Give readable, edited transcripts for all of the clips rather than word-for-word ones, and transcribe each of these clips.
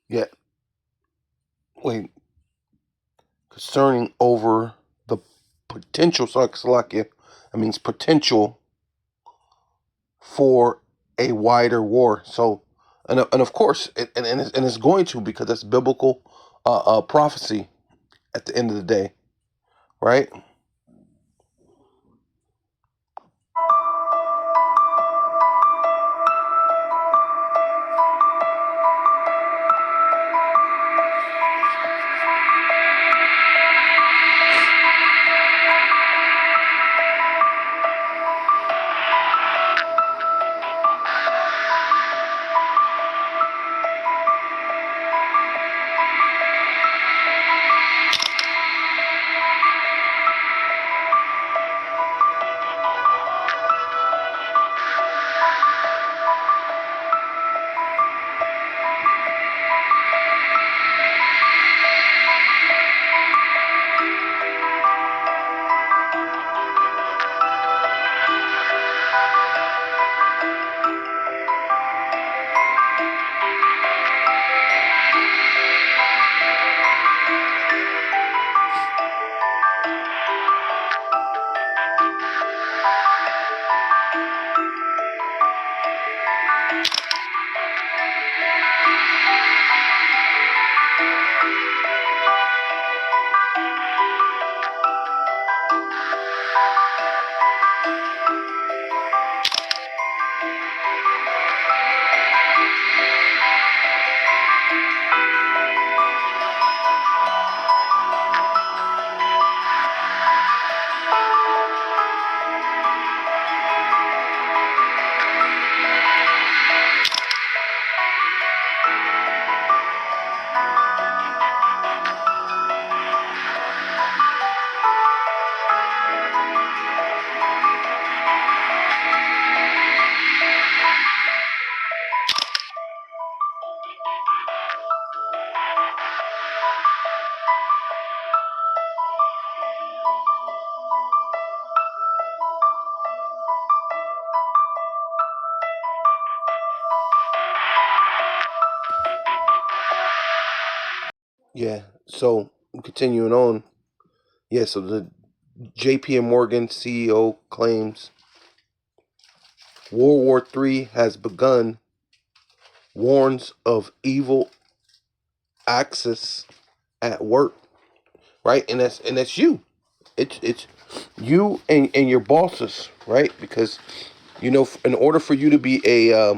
Yet, wait, concerning over the potential, Salakia, that means potential for a wider war. So, and of course, and it's going to, because that's biblical prophecy at the end of the day, right? Yeah. So continuing on. Yeah. So the JPMorgan CEO claims World War III has begun, warns of evil axis at work, right? And that's you. It's you and your bosses, right? Because in order for you to be a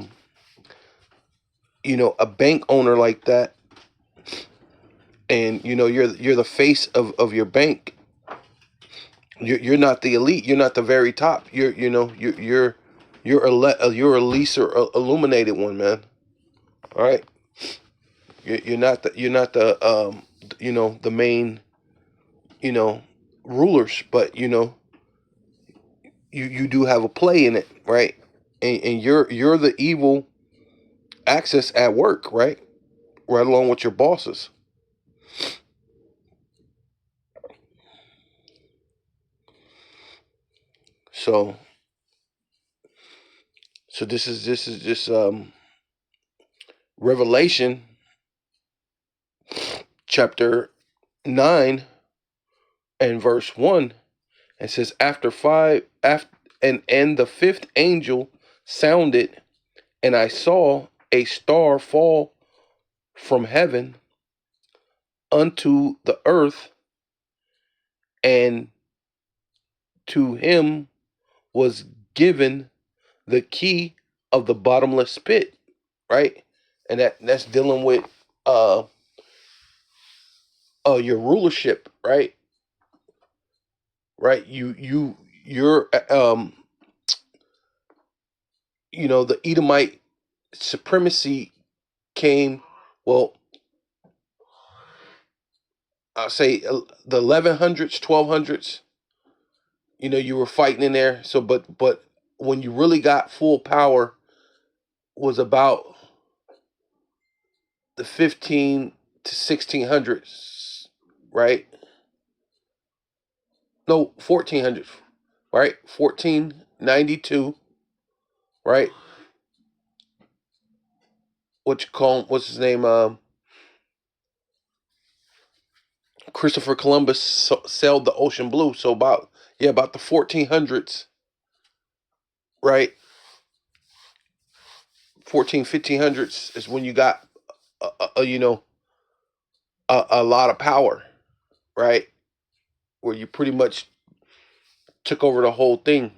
bank owner like that, and you're the face of your bank. You're not the elite. You're not the very top. You're a least or illuminated one, man. All right. You're not the main you know rulers, but you do have a play in it, right? And you're the evil access at work, right? Right along with your bosses. So this is just Revelation chapter 9 and verse 1. It says, and the fifth angel sounded, and I saw a star fall from heaven unto the earth, and to him was given the key of the bottomless pit, right? And that's dealing with uh your rulership, right? Right? You're the Edomite supremacy came, well, I'll say the 1100s, 1200s. You were fighting in there. So, but when you really got full power was about the 15 to 1600s, right? No, 1400s, right? 1492, right? What's his name? Christopher Columbus sailed the ocean blue. So about the 1400s, right? 1500s is when you got you know, a lot of power, right? Where you pretty much took over the whole thing.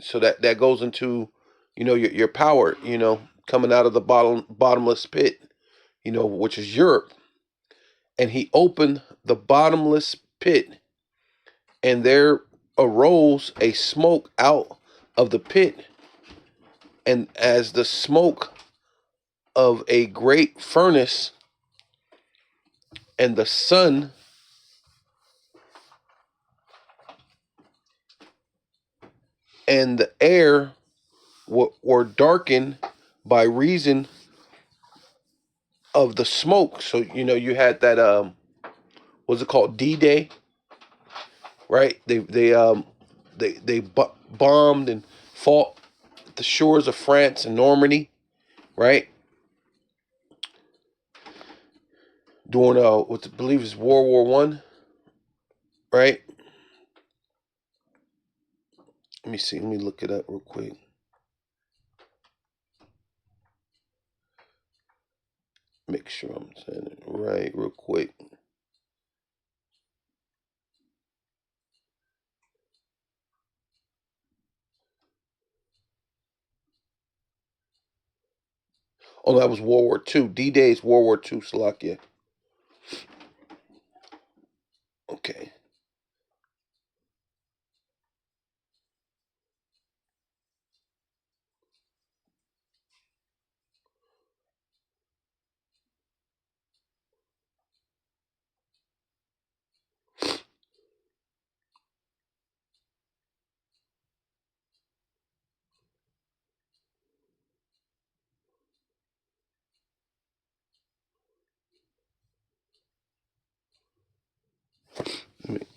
So that goes into, your power, coming out of the bottomless pit, which is Europe. And he opened the bottomless pit, and there arose a smoke out of the pit, and as the smoke of a great furnace, and the sun and the air were darkened by reason of the smoke. So you had that what's it called, D-Day, right? They bombed and fought the shores of France and Normandy, right? During what I believe is World War I, right? Let me see. Let me look it up real quick. Make sure I'm saying it right, real quick. Oh, that was World War II. D-Day is World War II, Slovakia. Okay.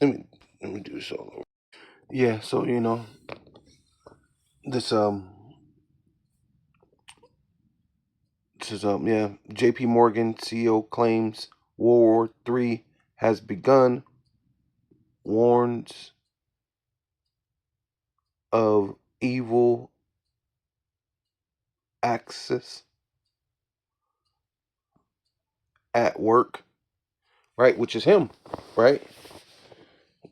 Let me do this all over. Yeah. So this yeah. JPMorgan CEO claims World War III has begun, warns of evil axis at work, right? Which is him, right?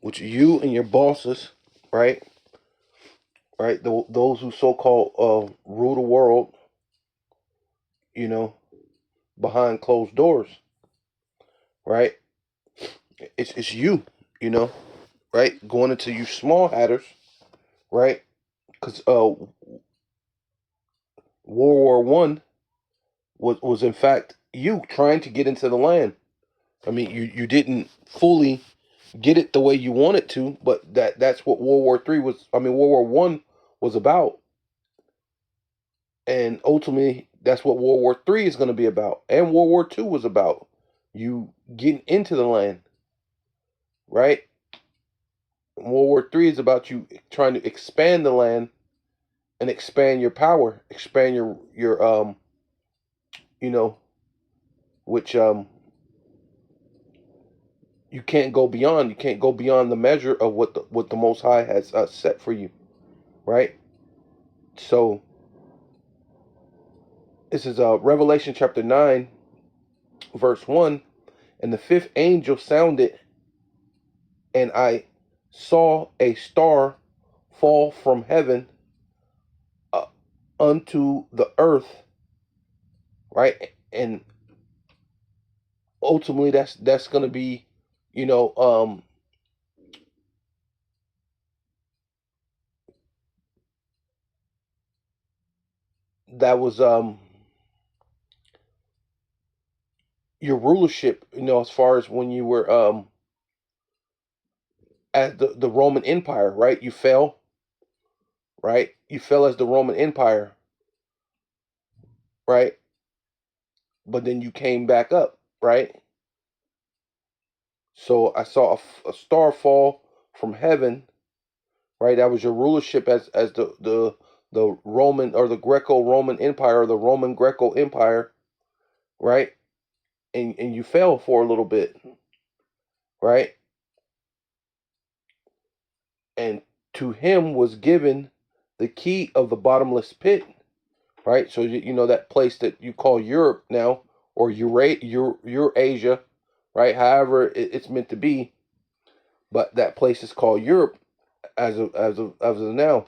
Which you and your bosses, right? Right? Those who so-called rule the world, you know, behind closed doors, right? It's you, you know, right? Going into you small hatters, right? Because World War I was in fact you trying to get into the land. I mean, you didn't fully get it the way you wanted to, but that's what World War III was. I mean, World War I was about, and ultimately that's what World War III is going to be about, and World War II was about you getting into the land, right? World War III is about you trying to expand the land and expand your power, expand your you know, which you can't go beyond. You can't go beyond the measure of what the Most High has set for you, right? So this is Revelation chapter 9, verse 1. And the fifth angel sounded, and I saw a star fall from heaven uh, unto the earth, right? And ultimately, that's going to be, you know, that was your rulership, as far as when you were as the Roman Empire, right? You fell, right? You fell as the Roman Empire, right? But then you came back up, right? So I saw a star fall from heaven, right? That was your rulership as the Roman or the Greco-Roman Empire or the Roman Greco Empire, right? And you fell for a little bit, right? And to him was given the key of the bottomless pit, right? So you know that place that you call Europe now, or Eurasia, right? However it's meant to be, but that place is called Europe as of now.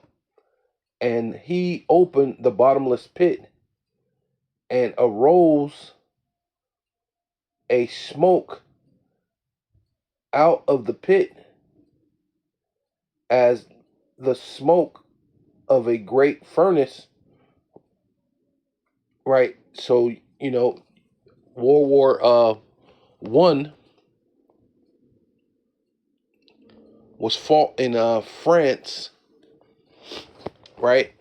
And he opened the bottomless pit, and arose a smoke out of the pit as the smoke of a great furnace, right? So World War One was fought in France, right?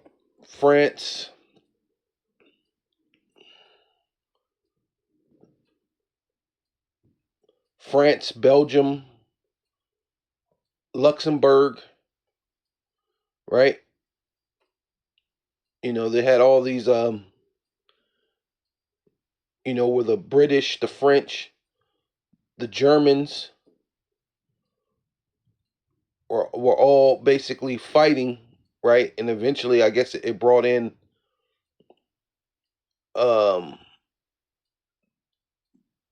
France, Belgium, Luxembourg, right? They had all these were the British, the French, the Germans were all basically fighting, right? And eventually, I guess it brought in um,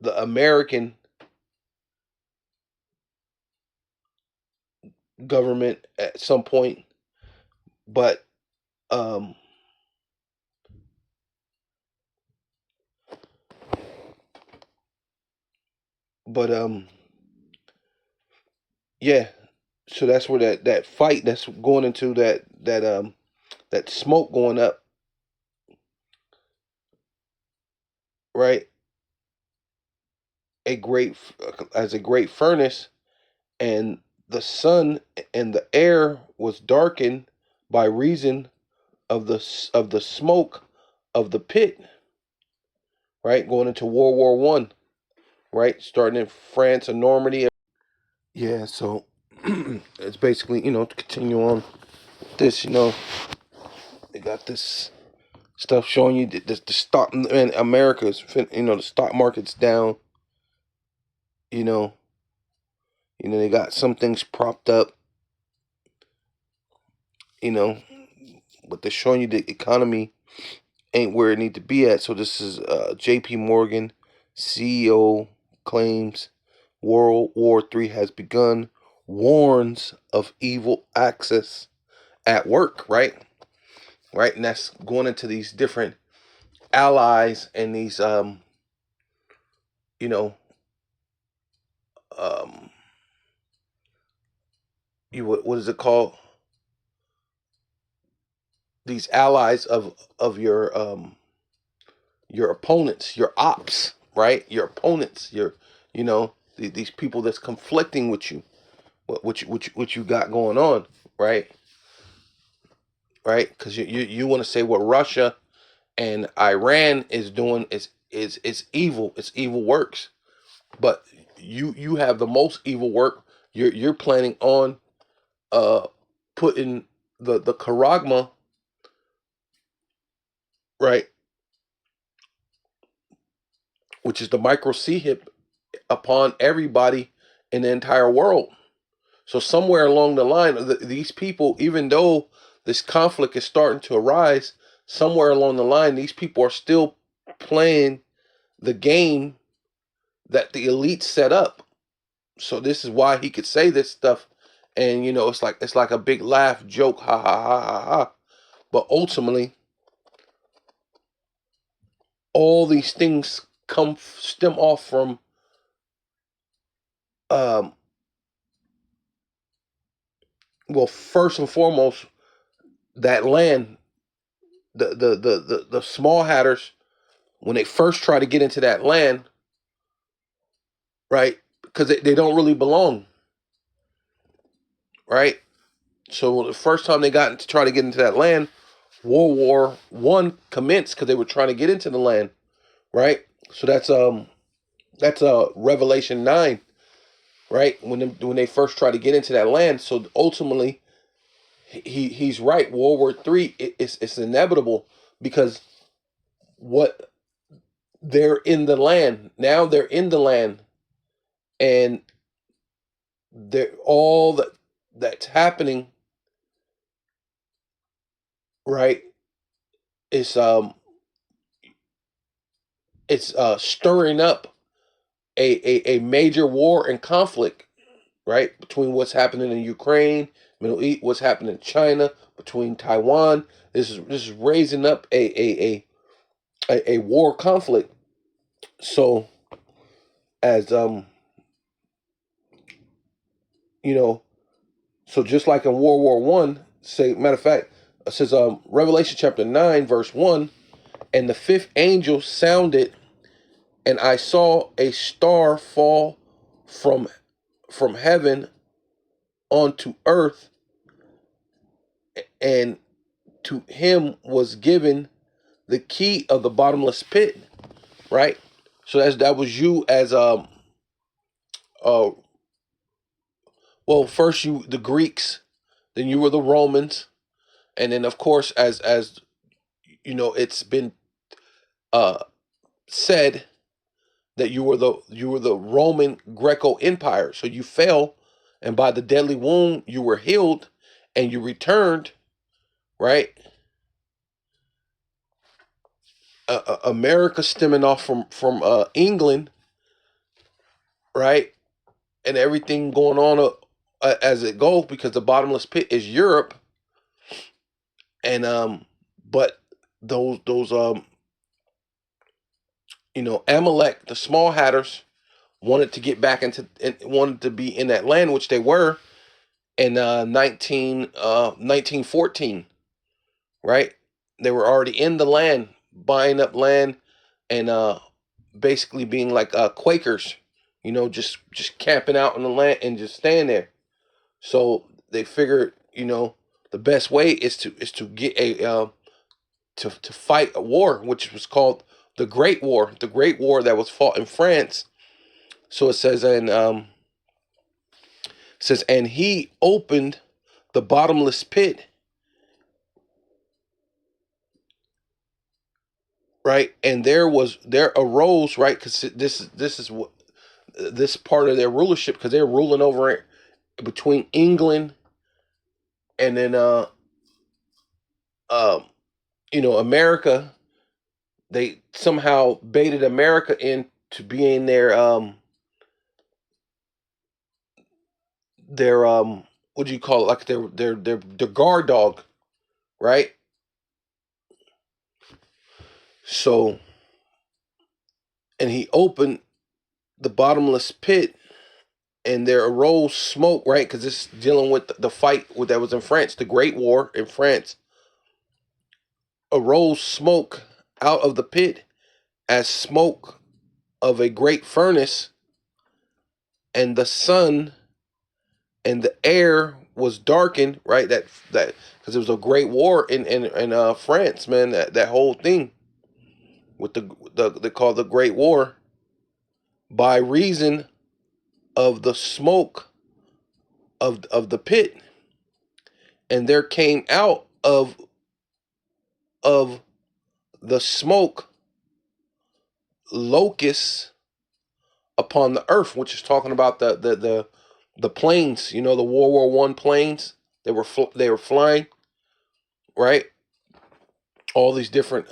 the American government at some point, but um, but yeah. So that's where that fight that's going into that smoke going up, right? As a great furnace, and the sun and the air was darkened by reason of the smoke of the pit, right? Going into World War One, right? Starting in France and Normandy. Yeah, so it's basically to continue on this. They got this stuff showing you the stock in America's. The stock market's down. You know, they got some things propped up. You know, but they're showing you the economy ain't where it need to be at. So this is JPMorgan CEO claims World War III has begun, warns of evil access at work, right? Right, and that's going into these different allies and these you know um what is it called? These allies of your opponents, your ops, right? Your opponents, these people that's conflicting with you, what you got going on, right? Right? Because you want to say what Russia and Iran is doing is evil. It's evil works, but you have the most evil work. You're planning on uh putting the charagma, right, which is the micro C hip, upon everybody in the entire world. So somewhere along the line, these people, even though this conflict is starting to arise, somewhere along the line, these people are still playing the game that the elite set up. So this is why he could say this stuff, and it's like a big laugh, joke, ha ha ha ha ha. But ultimately, all these things stem off from um, well, first and foremost, that land, the small hatters, when they first try to get into that land, right? Because they don't really belong, right? So the first time they got to try to get into that land, World War One commenced because they were trying to get into the land, right? So that's Revelation 9, right? When they first try to get into that land. So ultimately, he's right. World War Three, it's inevitable, because what they're in the land now. They're in the land, and there all that's happening, right, is it's stirring up a major war and conflict, right, between what's happening in Ukraine, Middle East, what's happening in China, between Taiwan. This is raising up a war conflict. So as you know, so just like in World War I, say matter of fact, it says Revelation chapter 9 verse 1, and the fifth angel sounded, and I saw a star fall from heaven onto earth, and to him was given the key of the bottomless pit, right? So that was you as uh well, first you the Greeks, then you were the Romans, and then of course as it's been uh said that you were the Roman Greco Empire. So you fell, and by the deadly wound you were healed, and you returned, right? America stemming off from England, right, and everything going on as it goes, because the bottomless pit is Europe, and but those Amalek, the small hatters, wanted to get back wanted to be in that land, which they were in 1914, right? They were already in the land, buying up land, and basically being like Quakers, just camping out in the land and just staying there. So they figured, the best way is to get to fight a war, which was called the Great War that was fought in France. So it says, and he opened the bottomless pit, right, and there arose, right, because this is what this part of their rulership, because they're ruling over it between England and then um America. They somehow baited America into being their what do you call it, like their guard dog, right? So, and he opened the bottomless pit, and there arose smoke, right, because this is dealing with the fight that was in France, the Great War in France. Arose smoke out of the pit as smoke of a great furnace, and the sun and the air was darkened, right? That because it was a great war in France, man. That whole thing with the they call the Great War, by reason of the smoke of the pit, and there came out of the smoke locusts upon the earth, which is talking about the planes, the World War I planes. They were flying, right? All these different,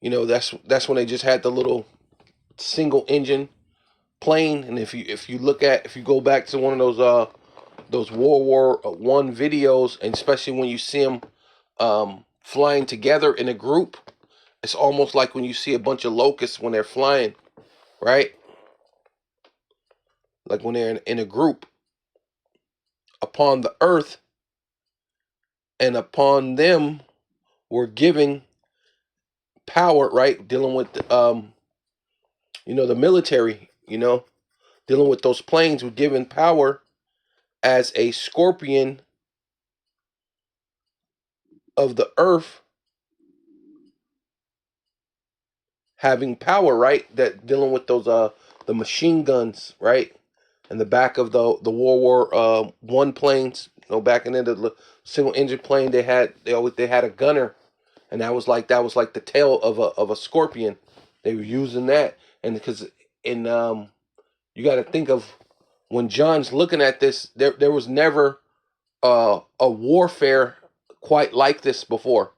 that's when they just had the little single engine plane. And if you go back to one of those World War I videos, and especially when you see them flying together in a group, it's almost like when you see a bunch of locusts when they're flying, right? Like when they're in a group upon the earth, and upon them were giving power, right? Dealing with the military, dealing with those planes, were given power as a scorpion of the earth, having power, right? That dealing with those the machine guns, right? In the back of the World War I planes, back in the single engine plane, they had a gunner, and that was like the tail of a scorpion. They were using that, and because in you got to think of when John's looking at this, there was never a warfare quite like this before,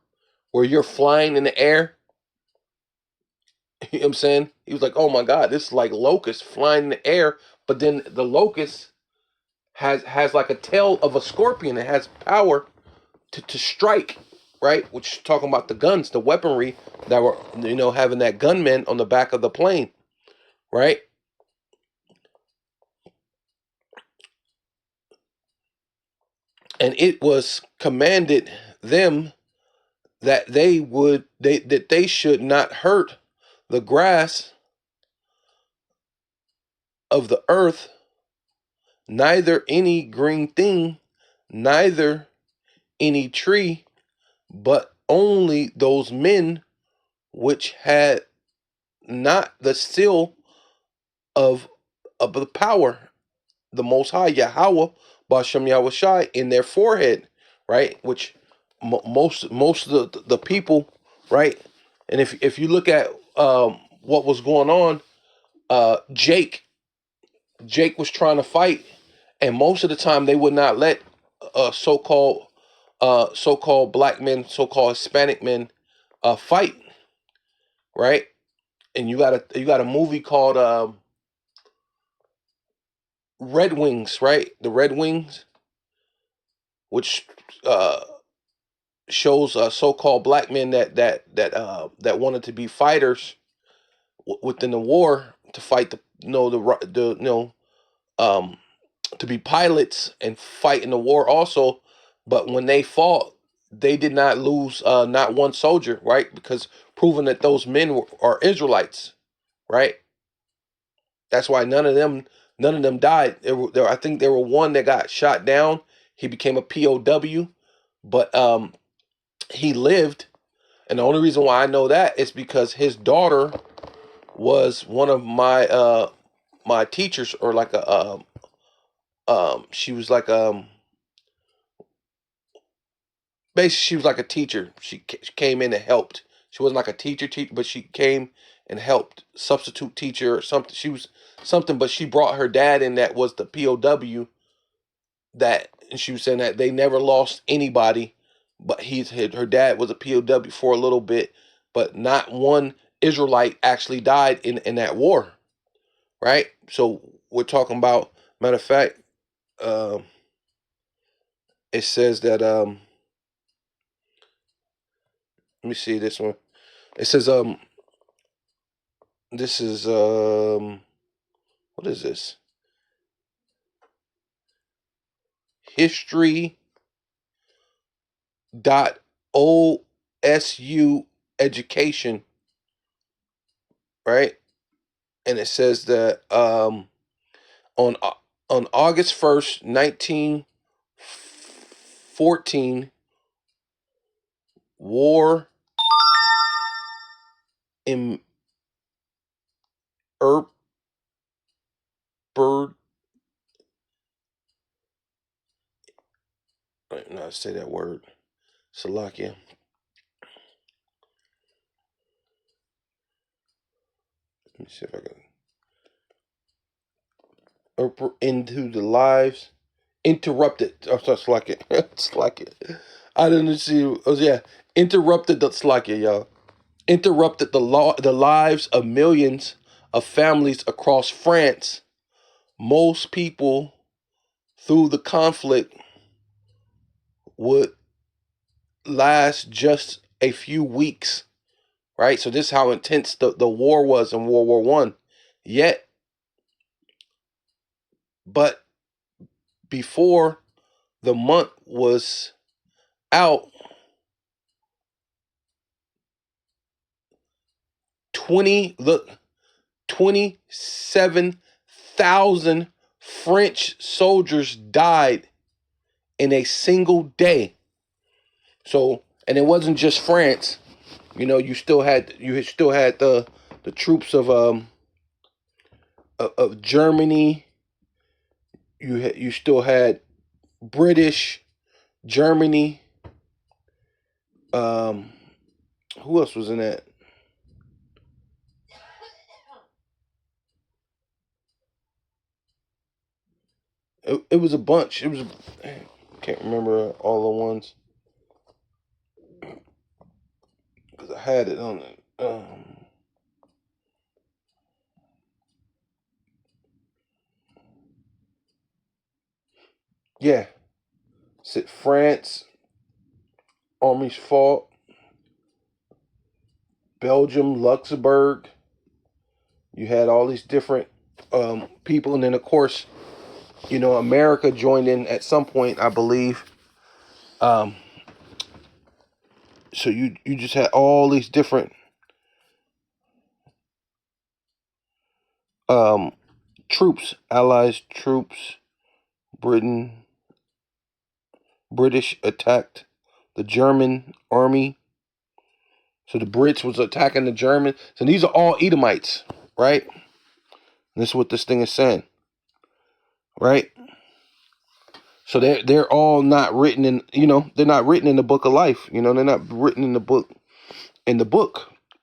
where you're flying in the air. You know what I'm saying? He was like, "Oh my God, this is like locusts flying in the air." But then the locust has like a tail of a scorpion. It has power to strike, right? Which is talking about the guns, the weaponry that were, having that gunman on the back of the plane, right? And it was commanded them that they should not hurt the grass of the earth, neither any green thing, neither any tree, but only those men which had not the seal of the power, the Most High Yahweh Bashem Yahushai in their forehead, right? Which most of the people, right? And if you look at what was going on, Jake was trying to fight, and most of the time they would not let so-called black men, so-called Hispanic men, fight, right? And you got a movie called Red Wings, right? The Red Wings, which shows so-called black men that wanted to be fighters within the war, to fight um to be pilots and fight in the war also. But when they fought, they did not lose not one soldier, right? Because proving that those men are Israelites, right? That's why none of them died. I think there were one that got shot down. He became a POW, but he lived. And the only reason why I know that is because his daughter was one of my teachers, or like a she was like basically she was like a teacher. She came in and helped. She wasn't like a teacher, but she came and helped, substitute teacher or something. She was something, but she brought her dad in that was the POW. That, and she was saying that they never lost anybody, but her dad was a POW for a little bit, but not one Israelite actually died in that war, right? So we're talking about, matter of fact, um, it says that let me see this one. It says this is what is this? History dot osu education, right? And it says that on on August 1st, 1914, war in Erperd, not say that word, Salakia, let me see if I can, into the lives, interrupted, oh, so Salakia, Salakia, I didn't see, oh yeah, interrupted the Salakia, y'all, interrupted the lives of millions of families across France. Most people through the conflict would last just a few weeks, right? So this is how intense the war was in World War One. Yet, but before the month was out, look, 27,000 French soldiers died in a single day. So, and it wasn't just France. You still had the troops of Germany. You still had British, Germany. Um, who else was in that? It was a bunch. It was. Can't remember all the ones because I had it on it. Yeah, said France armies fought, Belgium, Luxembourg. You had all these different people, and then of course, America joined in at some point, I believe. Um, so you just had all these different um, troops, Allies troops. Britain, British attacked the German army. So the Brits was attacking the Germans. So these are all Edomites, right? And this is what this thing is saying, right? So they're all not written in, they're not written in the book of life. They're not written in the book,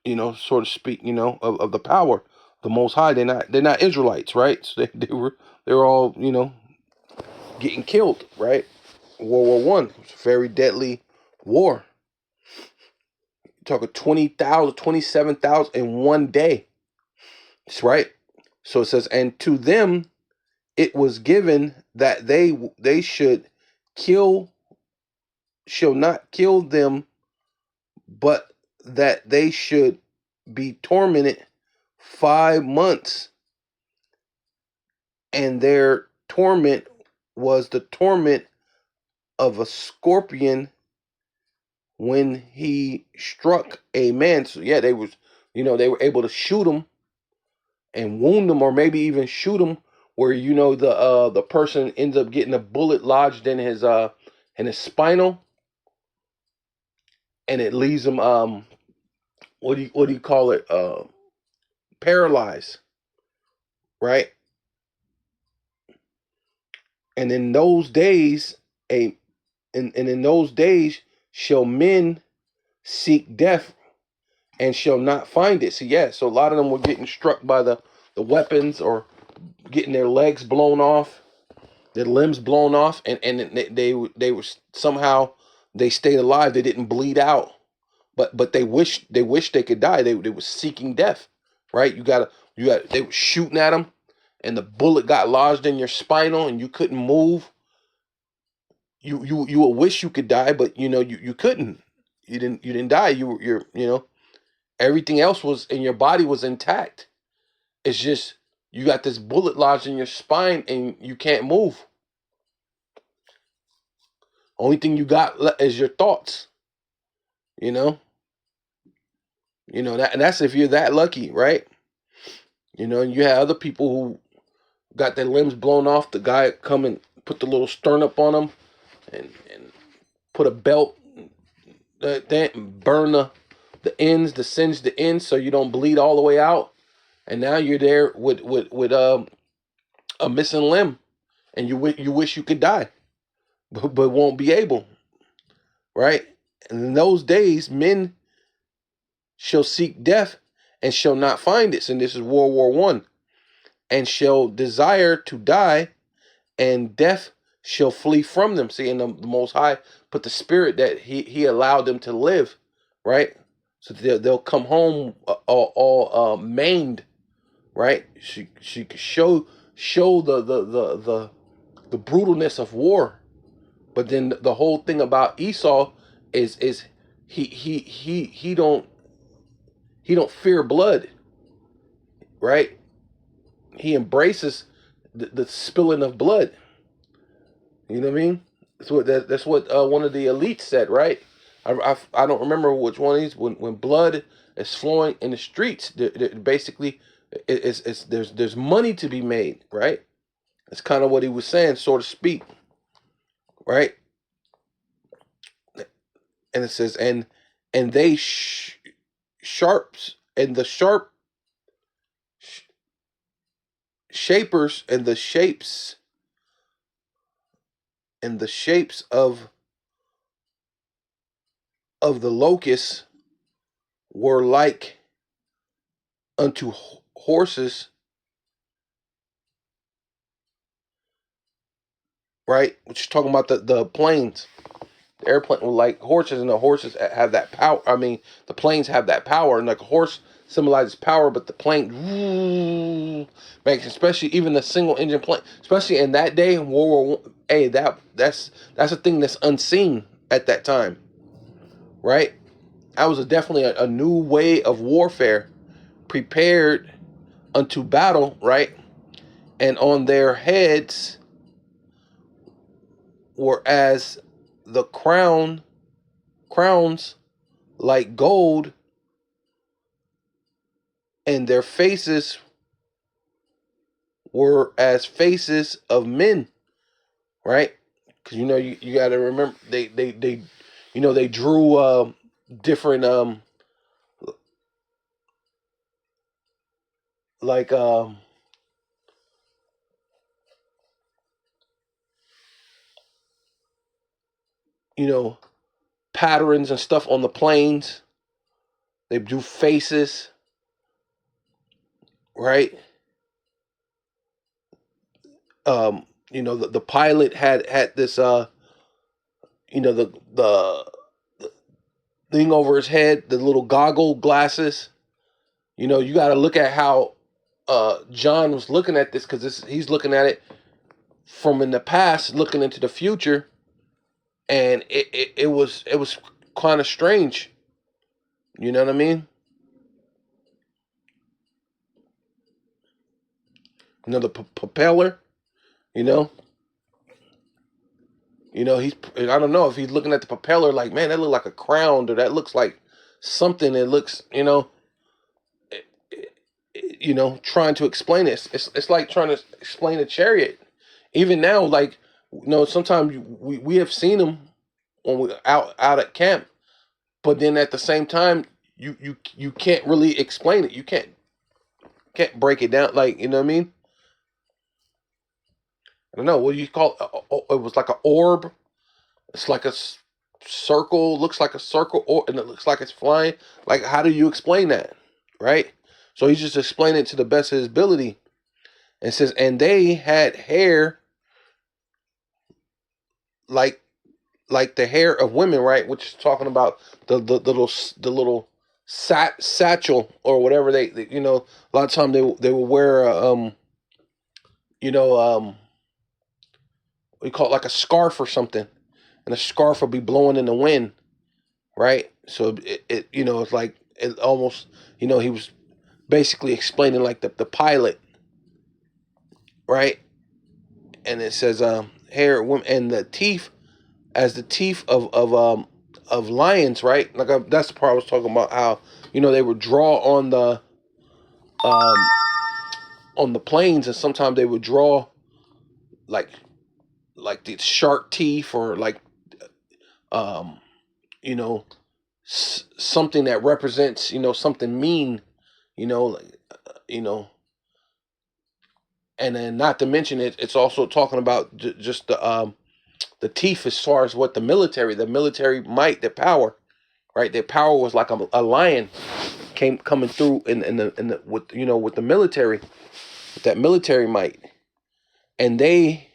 so to speak, of the power, the Most High. They're not Israelites, right? So they were all, getting killed, right? World War One. It was a very deadly war. You're talking 20,000, 27,000 in one day. That's right. So it says, and to them it was given that they should kill, shall not kill them, but that they should be tormented 5 months, and their torment was the torment of a scorpion when he struck a man. So yeah, they were able to shoot him and wound him, or maybe even shoot him where the person ends up getting a bullet lodged in his spinal, and it leaves him what do you call it, paralyzed, right? And in those days, a and in those days shall men seek death and shall not find it. So yeah, so a lot of them were getting struck by the weapons, or getting their legs blown off, their limbs blown off, and they were somehow, they stayed alive. They didn't bleed out, but they wished they could die. They were seeking death, right? They were shooting at them, and the bullet got lodged in your spinal, and you couldn't move. You would wish you could die, but you couldn't. You didn't die. Everything else was in your body was intact. It's just you got this bullet lodged in your spine and you can't move. Only thing you got is your thoughts. You know, that, and that's if you're that lucky, right? And you have other people who got their limbs blown off. The guy come and put the little sternum on them, and put a belt, and burn the ends, the singe the ends, so you don't bleed all the way out. And now you're there with a missing limb, and you wish you could die, but won't be able, right? And in those days, men shall seek death and shall not find it. And this is World War One. And shall desire to die, and death shall flee from them. See, and the Most High put the spirit that He allowed them to live, right? So they'll come home all maimed, right? She could show the brutalness of war. But then the whole thing about Esau is he don't fear blood, right? He embraces the spilling of blood. You know what I mean? That's what one of the elites said, right? I don't remember which one of these. When blood is flowing in the streets, basically, there's money to be made, right? That's kind of what he was saying, so to speak, right? And it says, and they sharps and the sharp shapers and the shapes of the locusts were like unto horses right? Which is talking about the planes. The airplane, like horses, and the horses have that power. I mean, the planes have that power, and like a horse symbolizes power, but the plane makes, especially even the single engine plane, especially in that day in World War One. Hey, that's a thing that's unseen at that time, right? That was definitely a new way of warfare, prepared unto battle, right? And on their heads were as the crowns like gold, and their faces were as faces of men, right? Because you got to remember they drew different like you know patterns and stuff on the planes. They drew faces, right? The pilot had this the thing over his head, the little goggle glasses. You got to look at how John was looking at this, because he's looking at it from in the past, looking into the future, and it was kind of strange. You know what I mean? The propeller. You know, he's. I don't know if he's looking at the propeller like, man, that looks like a crown, or that looks like something. It looks, trying to explain it. It's like trying to explain a chariot. Even now, like, sometimes we have seen them when we out at camp, but then at the same time, you can't really explain it. You can't break it down. Like, you know what I mean? I don't know. What do you call it? It was like an orb. It's like a circle. Looks like a circle, and it looks like it's flying. Like, how do you explain that, right? So he's just explaining it to the best of his ability. And it says, and they had hair like the hair of women, right? Which is talking about the little satchel, or whatever they a lot of time they will wear you know we call it like a scarf or something, and the scarf will be blowing in the wind, right? So it's like it almost, he was basically explaining like the pilot, right? And it says hair women, and the teeth as the teeth of lions, right? Like that's the part I was talking about, how they would draw um on the planes, and sometimes they would draw like the shark teeth, or like um you know something that represents something mean, like, you know and then, not to mention, it's also talking about just the teeth, as far as what the military might, their power, right? Their power was like a lion coming through in the with the military, with that military might. And they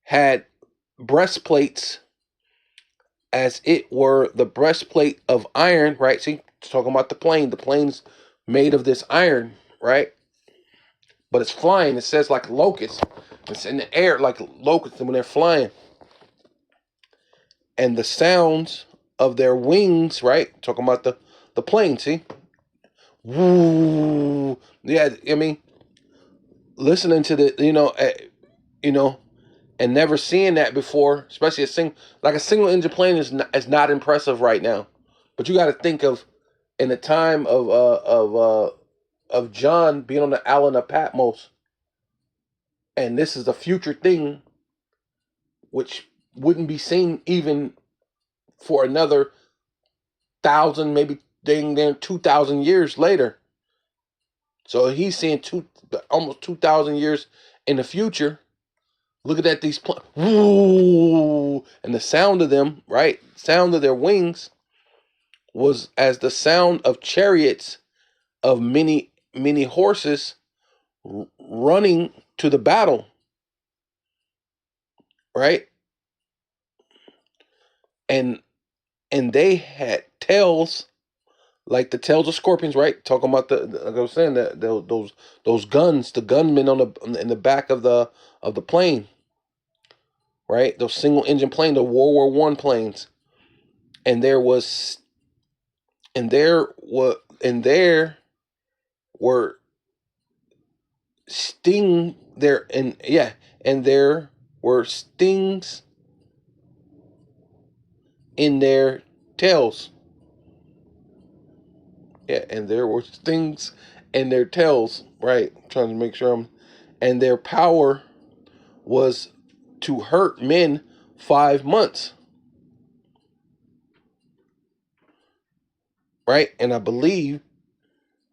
had breastplates, as it were the breastplate of iron, right? See, it's talking about the plane. The plane's made of this iron, right? But it's flying. It says like locusts. It's in the air like locusts when they're flying. And the sounds of their wings, right? Talking about the plane. See, woo. Yeah, I mean, listening to you know, and never seeing that before, especially a single engine plane is not impressive right now. But you got to think of, in the time of John being on the island of Patmos, and this is a future thing, which wouldn't be seen even for another thousand, maybe dang near 2,000 years later. So he's seeing almost 2,000 years in the future. Looking at these woo, and the sound of them, right? Sound of their wings was as the sound of chariots of many many horses running to the battle. right? And they had tails like the tails of scorpions, right? Talking about like I was saying, that those guns, the gunmen in the back of the plane, right? Those single engine plane, the World War I planes, and there were sting there, and there were stings in their tails. Yeah, and there were stings in their tails, right? I'm trying to make sure and their power was to hurt men 5 months, right? And I believe,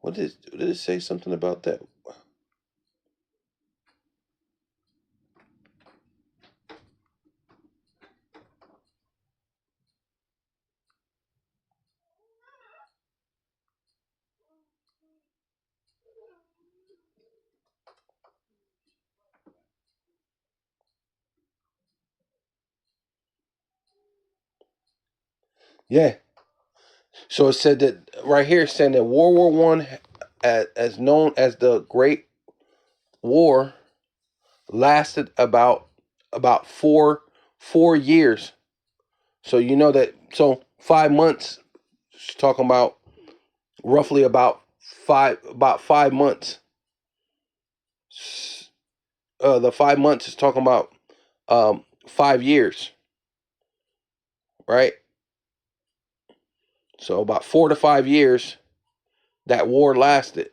did it say something about that? Yeah. So it said that right here, saying that World War I, as known as the Great War, lasted about four years. So you know that. So 5 months. Talking about roughly about 5 months. The 5 months is talking about 5 years, right? So about 4 to 5 years that war lasted,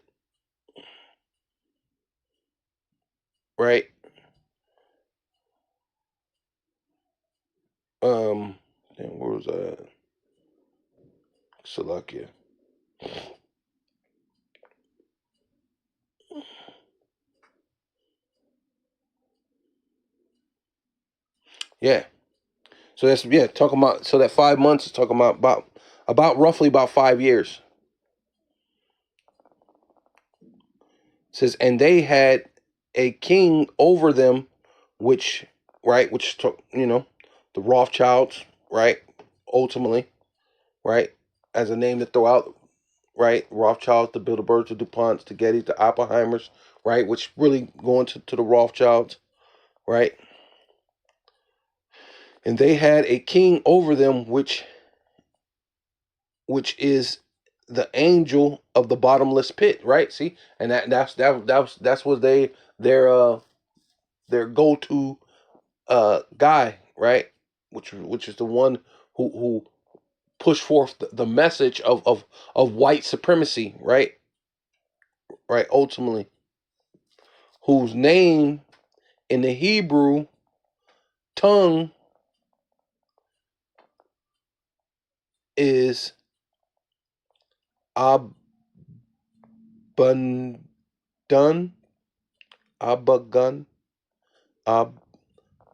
right? Um, where was I? Slovakia. Yeah. So that's talking about, so that 5 months is talking about roughly about 5 years. It says, and they had a king over them, which, right, the Rothschilds, right, ultimately, right, as a name to throw out, right, Rothschilds, the Bilderbergs, the DuPonts, the Gettys, the Oppenheimers, right, which really going to the Rothschilds, right, and they had a king over them, which is the angel of the bottomless pit, right? See, and that's what their go to guy, right? Which is the one who pushed forth the message of white supremacy, right? Right. Ultimately, whose name in the Hebrew tongue is Abundun, Abagun, Ab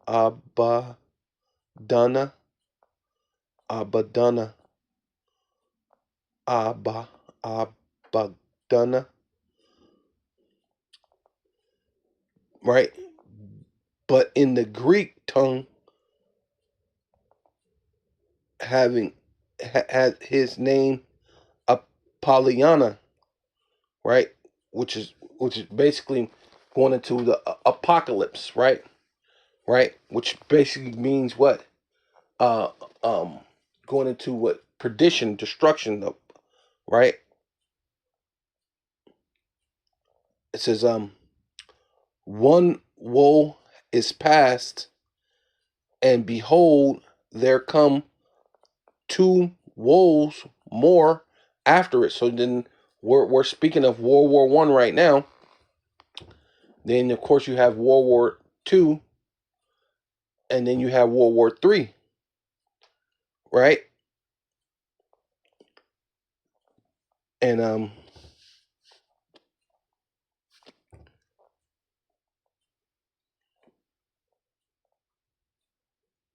Abadana, Abadana, Abadana, right? But in the Greek tongue, having had his name Apollyon, right? Which is basically going into the apocalypse, right? Right? Which basically means what? Uh, um, Going into what? Perdition, destruction, right? It says, one woe is past, and behold, there come two woes more after it. So then we're speaking of World War I right now. Then of course you have World War II, and then you have World War III, right? And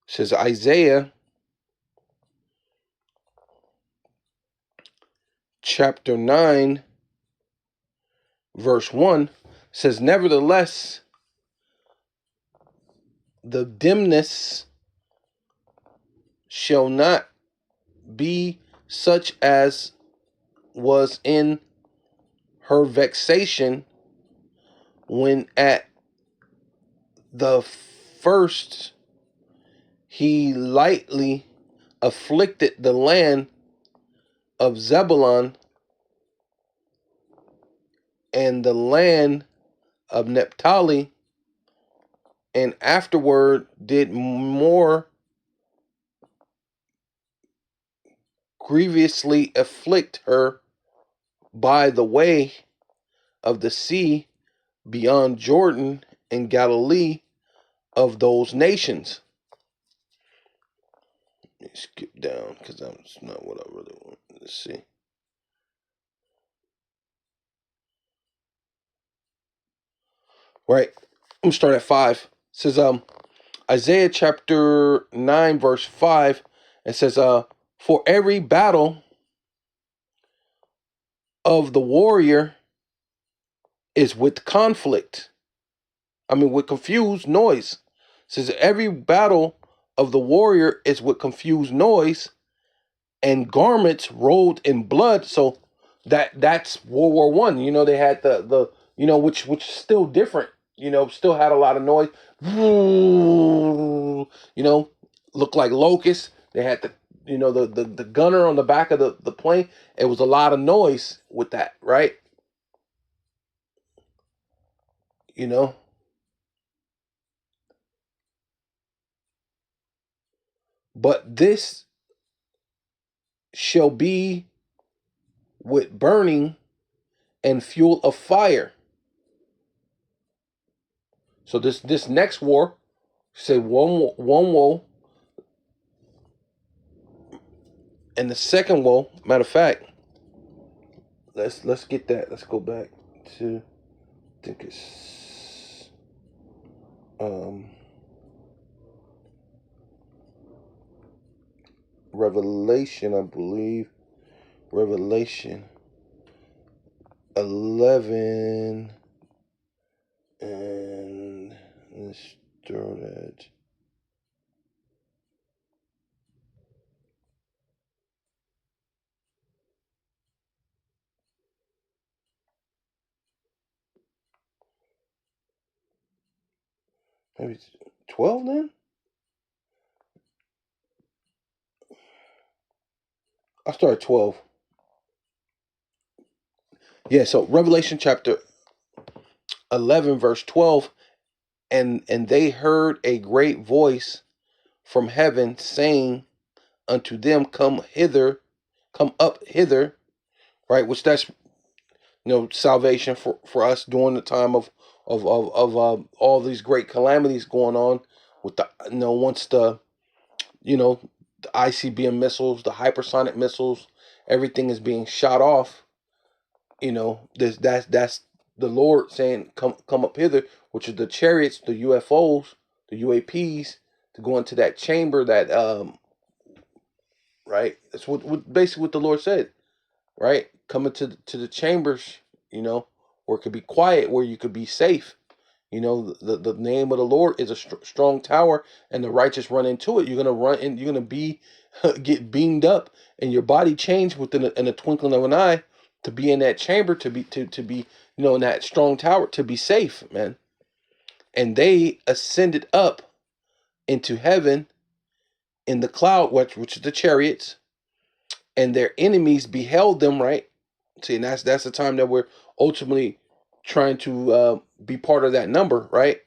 says Isaiah chapter 9 verse 1 says, nevertheless the dimness shall not be such as was in her vexation when at the first he lightly afflicted the land of Zebulun and the land of Naphtali, and afterward did more grievously afflict her by the way of the sea beyond Jordan and Galilee of those nations. Let me skip down because that's not what I really want to see. Right. I'm gonna start at 5. It says Isaiah chapter 9 verse 5. It says for every battle of the warrior is with conflict. With confused noise. It says every battle of the warrior is with confused noise and garments rolled in blood. So that's World War One. They had the which is still different. Still had a lot of noise. Looked like locusts. They had the gunner on the back of the plane. It was a lot of noise with that, right? You know, but this shall be with burning and fuel of fire. So this next war, say one woe, and the second woe. Matter of fact, let's get that. Let's go back to, I think it's Revelation, I believe. Revelation 11, and let's throw that. Maybe 12 then? I'll start at 12. Yeah, so Revelation chapter 11, verse 12. And they heard a great voice from heaven saying unto them, come hither, come up hither, right? Which that's salvation for us during the time of all these great calamities going on with the once the ICBM missiles, the hypersonic missiles, everything is being shot off. That's the Lord saying, come up hither, which is the chariots, the UFOs, the UAPs, to go into that chamber that right. That's what basically what the Lord said, right? Coming to the chambers, where it could be quiet, where you could be safe. The name of the Lord is a strong tower, and the righteous run into it. You're gonna run in. You're gonna be get beamed up, and your body change within in a twinkling of an eye to be in that chamber, to be in that strong tower, to be safe, man. And they ascended up into heaven in the cloud, which is the chariots, and their enemies beheld them. Right. See, and that's the time that we're ultimately trying to be part of that number, right?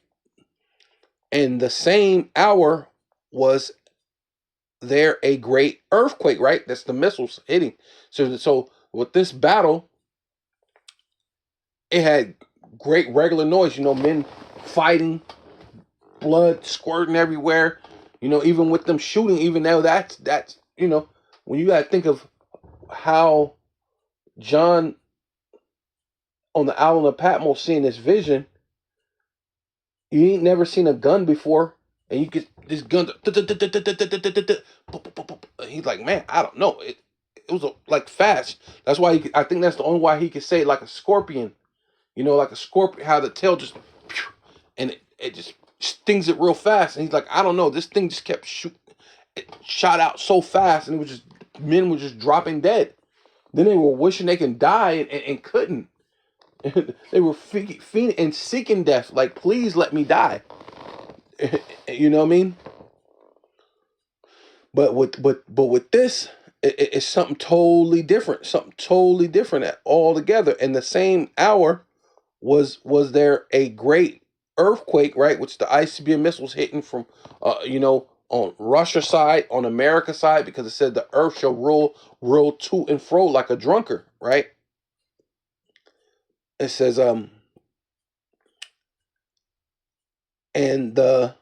And the same hour was there a great earthquake, right? That's the missiles hitting. So with this battle, it had great regular noise, men fighting, blood squirting everywhere, even with them shooting, even now that's when you gotta think of how John on the island of Patmos seeing this vision. You ain't never seen a gun before, and you get this gun. He's like, man, I don't know. It was like fast. That's why I think that's the only why he could say like a scorpion. Like a scorpion, how the tail just, and it just things it real fast. And he's like, I don't know, this thing just kept shot out so fast, and it was just men were just dropping dead. Then they were wishing they can die and couldn't. They were fiending and seeking death, like, please let me die. You know what I mean? But with this, it's something totally different. Something totally different altogether. In the same hour, was there a great earthquake, right? Which the ICBM missiles hitting from, on Russia side, on America side, because it said the earth shall roll to and fro like a drunkard, right? It says, and the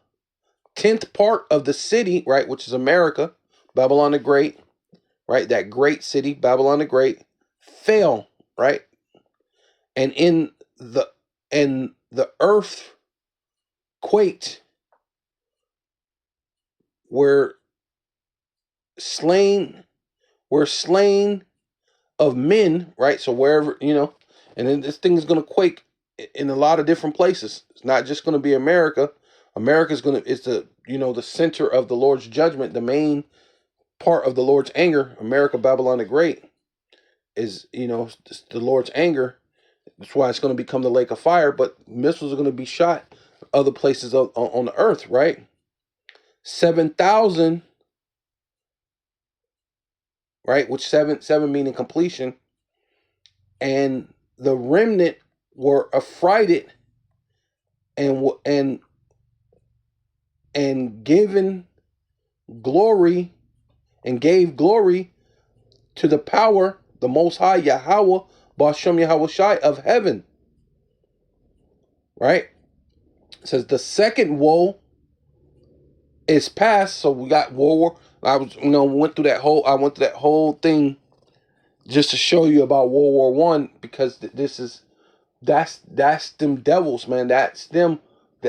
10th part of the city, right, which is America, Babylon the Great, right, that great city, Babylon the Great, fell, right, and the earth quaked, were slain, of men, right? So wherever, and then this thing is going to quake in a lot of different places. It's not just going to be America. America's going to, it's the, the center of the Lord's judgment, the main part of the Lord's anger. America, Babylon the Great is, the Lord's anger. That's why it's going to become the lake of fire, but missiles are going to be shot other places on the earth, right? 7,000, right? Which seven meaning completion. And the remnant were affrighted and given glory and gave glory to the power, the Most High Yahweh, Bashem Yahweh Shai of heaven. Right? It says the second woe is past. So we got World War. I went through that whole thing just to show you about World War One, because that's them devils, man. That's them.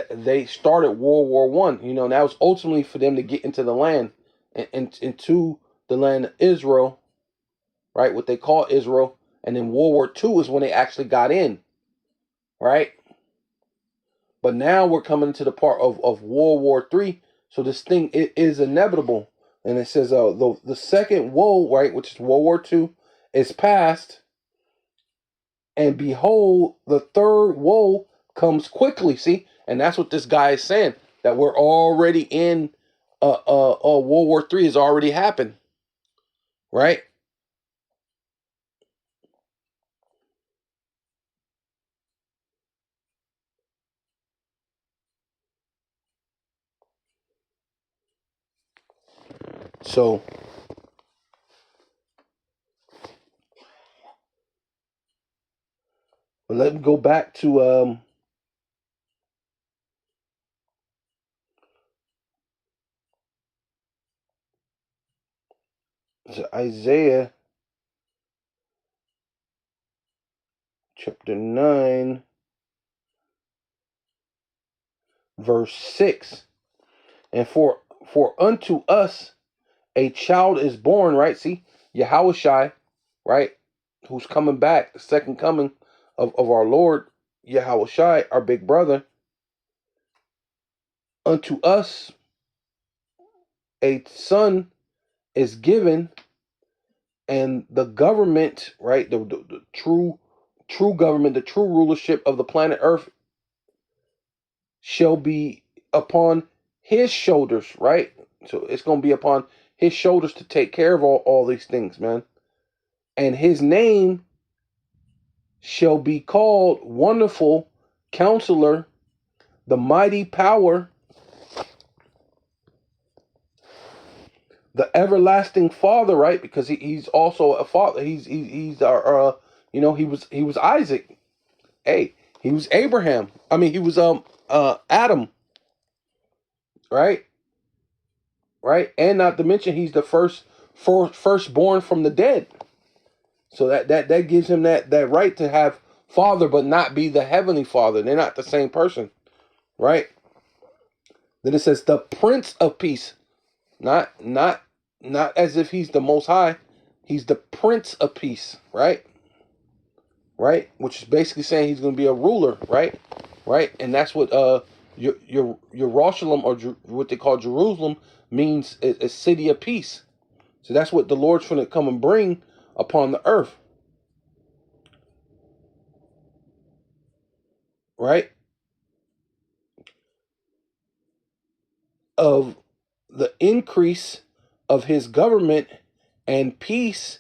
They started World War One. That was ultimately for them to get into the land, and into the land of Israel, right? What they call Israel. And then World War Two is when they actually got in, right? But now we're coming to the part of World War Three. So this thing, it is inevitable. And it says the second woe, right, which is World War Two, is past. And behold, the third woe comes quickly. See? And that's what this guy is saying, that we're already in World War Three has already happened. Right? So let me go back to Isaiah chapter 9, verse 6. And for unto us a child is born, right? See, Yahushai, right? Who's coming back, the second coming of our Lord, Yahushai, our big brother. Unto us a son is given, and the government, right? The true government, the true rulership of the planet Earth shall be upon his shoulders, right? So it's going to be upon his shoulders to take care of all these things, man. And his name shall be called Wonderful Counselor, the Mighty Power, the Everlasting Father, right? Because he's also a father. He's our he was Isaac. Hey, he was Abraham. I mean, he was Adam, right? Right? And not to mention he's the firstborn from the dead. So that gives him that right to have father, but not be the heavenly Father. They're not the same person, right? Then it says the Prince of Peace, not as if he's the Most High. He's the Prince of Peace, right? Right, which is basically saying he's going to be a ruler, right? Right, and that's what Your Jerusalem, or what they call Jerusalem, means a city of peace. So that's what the Lord's going to come and bring upon the earth, right? Of the increase of his government and peace,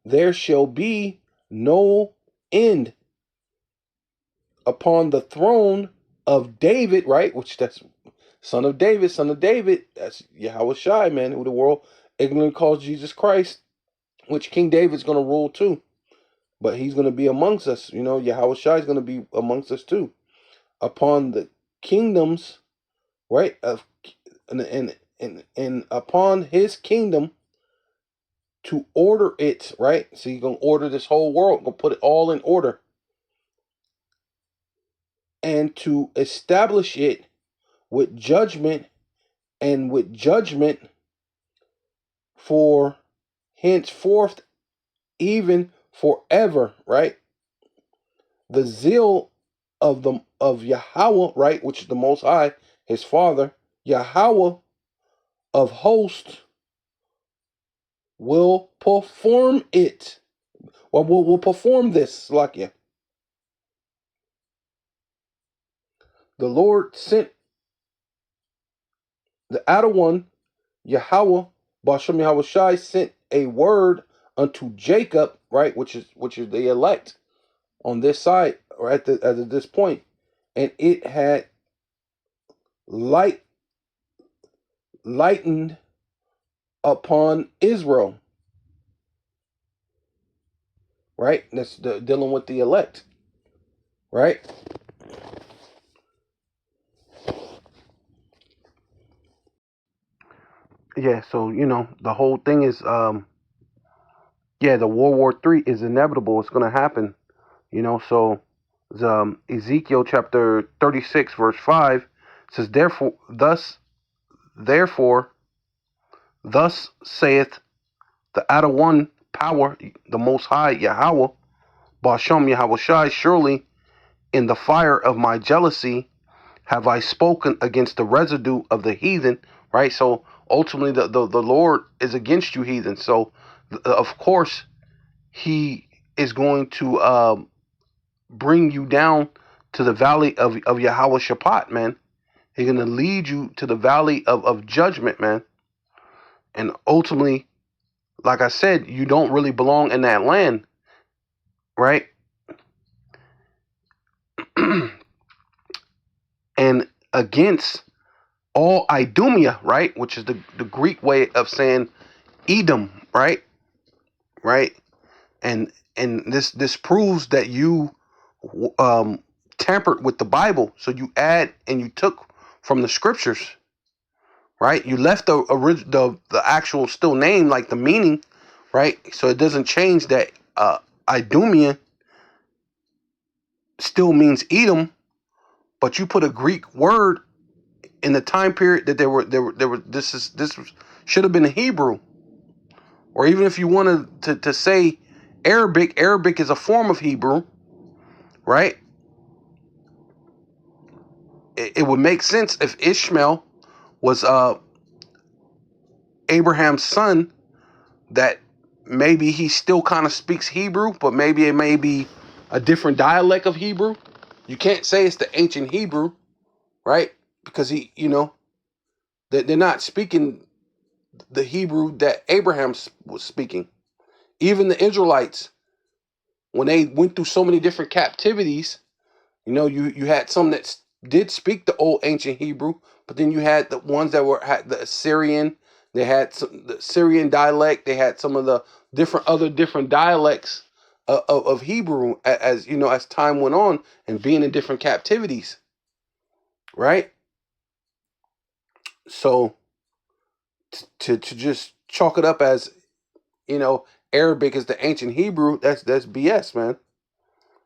there shall be no end upon the throne of David, right? Which that's son of David, son of David. That's Yahweh Shai, man, who the world ignorantly calls Jesus Christ, which King David's going to rule too. But he's going to be amongst us. You know, Yahweh Shai is going to be amongst us too. Upon the kingdoms, right? And upon his kingdom to order it, right? So he's going to order this whole world, going to put it all in order. And to establish it with judgment, and with judgment for henceforth, even forever, right? The zeal of Yahweh, right, which is the Most High, his Father, Yahweh of hosts, will perform it. Or will perform this, Slakia. The Lord sent the outer one, Yahweh, Bashem Yahweh Shai, sent a word unto Jacob, right, which is the elect on this side, or at this point, and it had lightened upon Israel, right? That's dealing with the elect, right? Yeah, so the whole thing is, the World War III is inevitable. It's going to happen, So, Ezekiel chapter 36 verse 5 says, therefore, thus saith the outer one power, the Most High Yahweh, Bashem Yahweh Shai, surely in the fire of my jealousy have I spoken against the residue of the heathen, right? So ultimately the Lord is against you, heathen. So of course he is going to bring you down to the valley of Yahweh Shaphat, man. He's going to lead you to the valley of judgment, man. And ultimately, like I said, you don't really belong in that land, right? And against all Idumea, right? Which is the Greek way of saying Edom, right? Right? And this proves that you tampered with the Bible. So you add and you took from the scriptures, right? You left the actual still name, like the meaning, right? So it doesn't change that Idumea still means Edom, but you put a Greek word in the time period that there were should have been Hebrew. Or even if you wanted to say Arabic is a form of Hebrew, right? It would make sense if Ishmael was Abraham's son, that maybe he still kind of speaks Hebrew, but maybe it may be a different dialect of Hebrew. You can't say it's the ancient Hebrew, right? Because they're not speaking the Hebrew that Abraham was speaking. Even the Israelites, when they went through so many different captivities, you had some that did speak the old ancient Hebrew, but then you had the ones that had the Assyrian. They had the Syrian dialect. They had some of the different dialects of Hebrew, as time went on and being in different captivities, right? So to just chalk it up as Arabic is the ancient Hebrew, that's BS, man,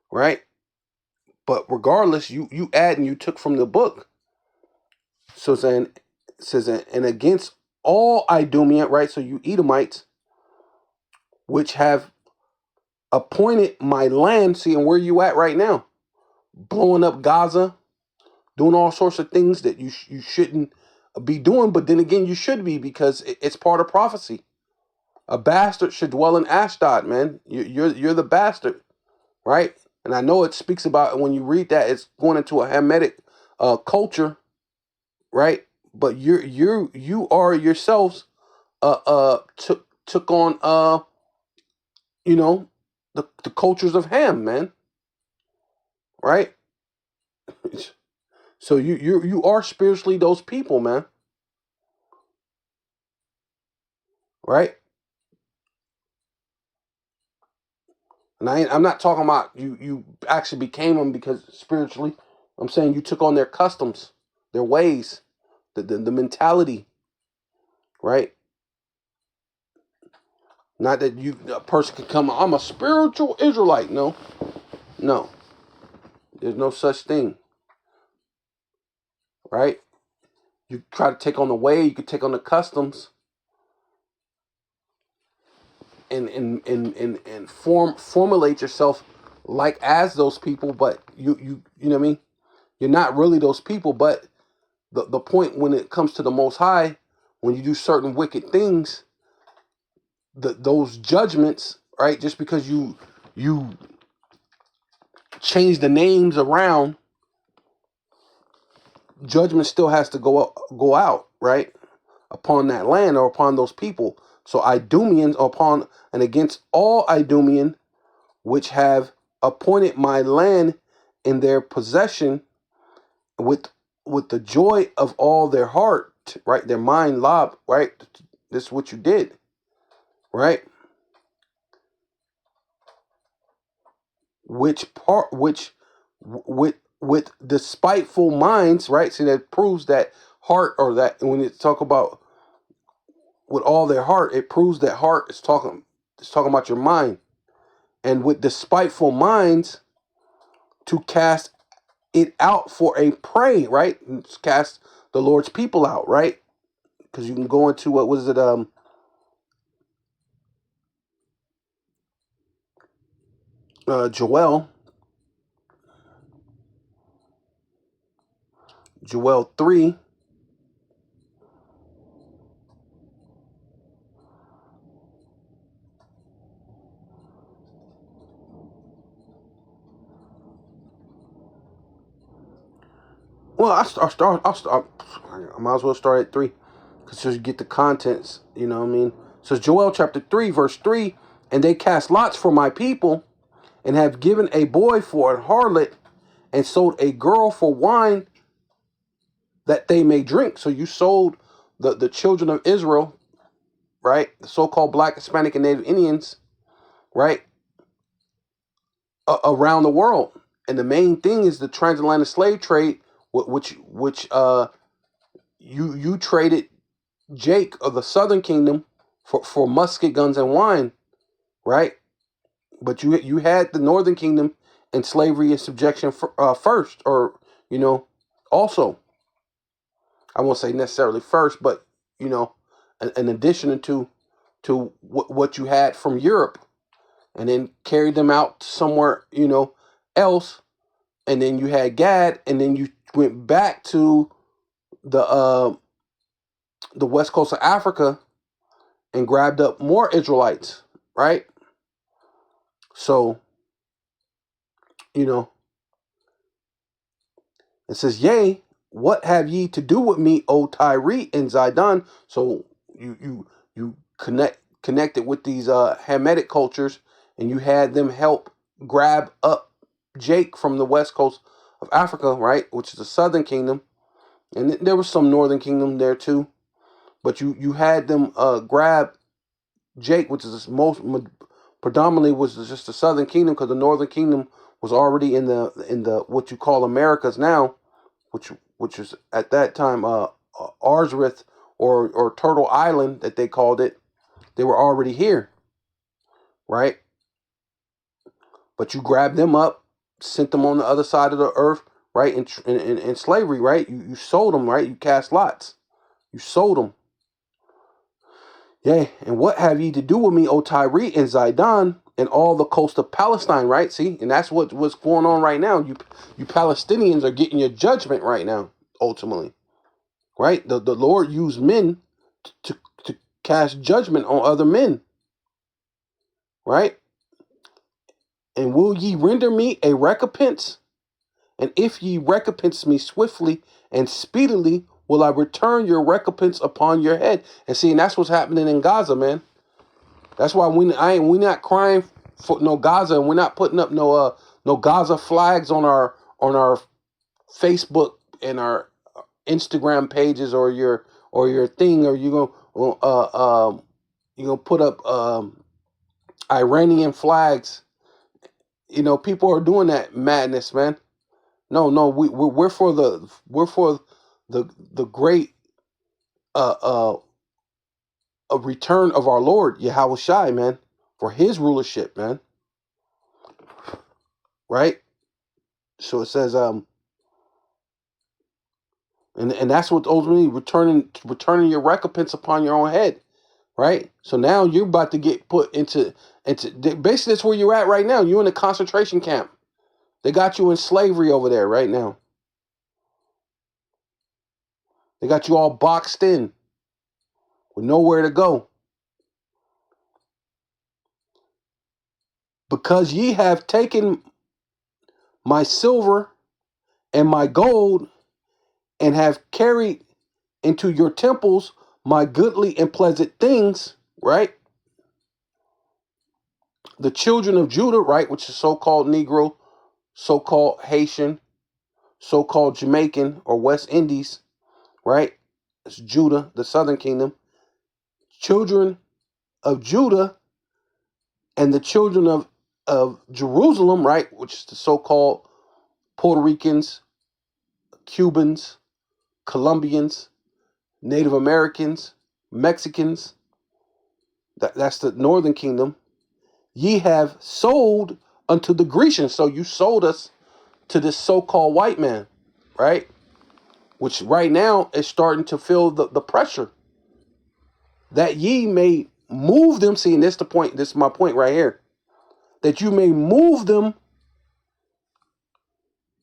right? But regardless, you add and you took from the book. So saying, it says, and against all Idumea, right? So you Edomites, which have appointed my land. See, and where you at right now? Blowing up Gaza, doing all sorts of things that you shouldn't be doing, but then again, you should be, because it's part of prophecy. A bastard should dwell in Ashdod, man. You're the bastard, right? And I know it speaks about, when you read that, it's going into a Hamitic culture, right? But you are yourselves took on you know the cultures of Ham, man, right? So you are spiritually those people, man, right? And I'm not talking about you actually became them, because spiritually, I'm saying you took on their customs, their ways, the mentality, right? Not that a person could come, I'm a spiritual Israelite. No, no, there's no such thing, right? You try to take on the way, you could take on the customs, and formulate yourself like as those people, but you know what I mean? You're not really those people, but the point when it comes to the Most High, when you do certain wicked things, those judgments, right? Just because you change the names around, judgment still has to go out, right? Upon that land or upon those people. So Idumeans upon and against all Idumean which have appointed my land in their possession with the joy of all their heart, right? Their mind, lob, right? This is what you did, right? With despiteful minds, right? See, that proves that heart, or that when you talk about with all their heart, it proves that heart is talking. It's talking about your mind, and with despiteful minds to cast it out for a prey, right? It's cast the Lord's people out, right? Because you can go into what was it? Joel 3. Well, I might as well start at 3, because just get the contents. You know what I mean? So Joel chapter 3, verse 3, and they cast lots for my people, and have given a boy for a harlot, and sold a girl for wine that they may drink. So you sold the children of Israel, right? The so-called Black, Hispanic, and Native Indians, right? Around the world. And the main thing is the transatlantic slave trade, which you traded Jake of the Southern Kingdom for musket guns and wine, right? But you had the Northern Kingdom in slavery and subjection first, or also. I won't say necessarily first, but an addition to what you had from Europe, and then carried them out somewhere else, and then you had Gad, and then you went back to the west coast of Africa and grabbed up more Israelites, right? So it says, "Yea, what have ye to do with me, O Tyre and Zidon?" So you connected with these Hamitic cultures, and you had them help grab up Jake from the west coast of Africa, right, which is the southern kingdom, and there was some northern kingdom there too, but you had them grab Jake, which is most predominantly was just the southern kingdom, because the northern kingdom was already in the what you call Americas now, which was at that time Arzrith or Turtle Island that they called it. They were already here, right? But you grabbed them up, sent them on the other side of the earth, right? In slavery, right? You sold them, right? You cast lots. You sold them. Yeah, and what have ye to do with me, O Tyre and Zidon? and all the coast of Palestine, right? See, and that's what's going on right now. You Palestinians are getting your judgment right now, ultimately, right? The Lord used men to cast judgment on other men, right? And will ye render me a recompense? And if ye recompense me swiftly and speedily, will I return your recompense upon your head. And see, and that's what's happening in Gaza, man. That's why we're not crying for no Gaza, and we're not putting up no Gaza flags on our Facebook and our Instagram pages or your thing, or you gonna put up Iranian flags. People are doing that madness, man. No, we're for the great uh uh a return of our Lord Yahweh Shai, man, for His rulership, man. Right? So it says and that's what ultimately returning your recompense upon your own head, right? So now you're about to get put into basically that's where you're at right now. You're in a concentration camp. They got you in slavery over there right now. They got you all boxed in with nowhere to go. Because ye have taken my silver and my gold, and have carried into your temples my goodly and pleasant things, right? The children of Judah, right, which is so-called Negro, so-called Haitian, so-called Jamaican or West Indies, right? It's Judah, the southern kingdom. Children of Judah and the children of Jerusalem, right, which is the so-called Puerto Ricans, Cubans, Colombians, Native Americans, Mexicans. That's the northern kingdom. Ye have sold unto the Grecians. So you sold us to this so-called white man, right? Which right now is starting to feel the pressure. That ye may move them. See, and this the point. This is my point right here. That you may move them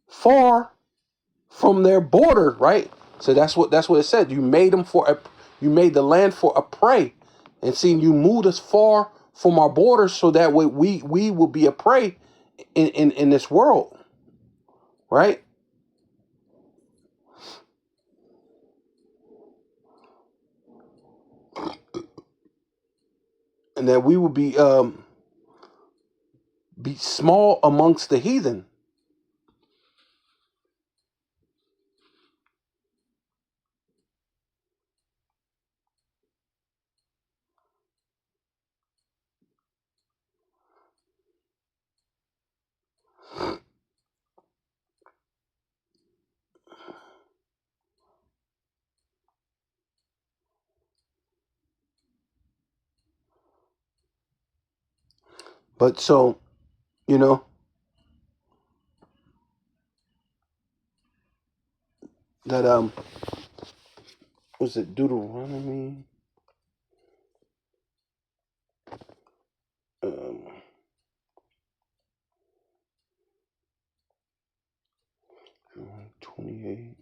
far from their border, right? So that's what it said. You made them you made the land for a prey, and see, you moved us far from our borders, so that way we will be a prey in this world, right? And that we will be small amongst the heathen. But so, you know, that was it Deuteronomy? Um 28.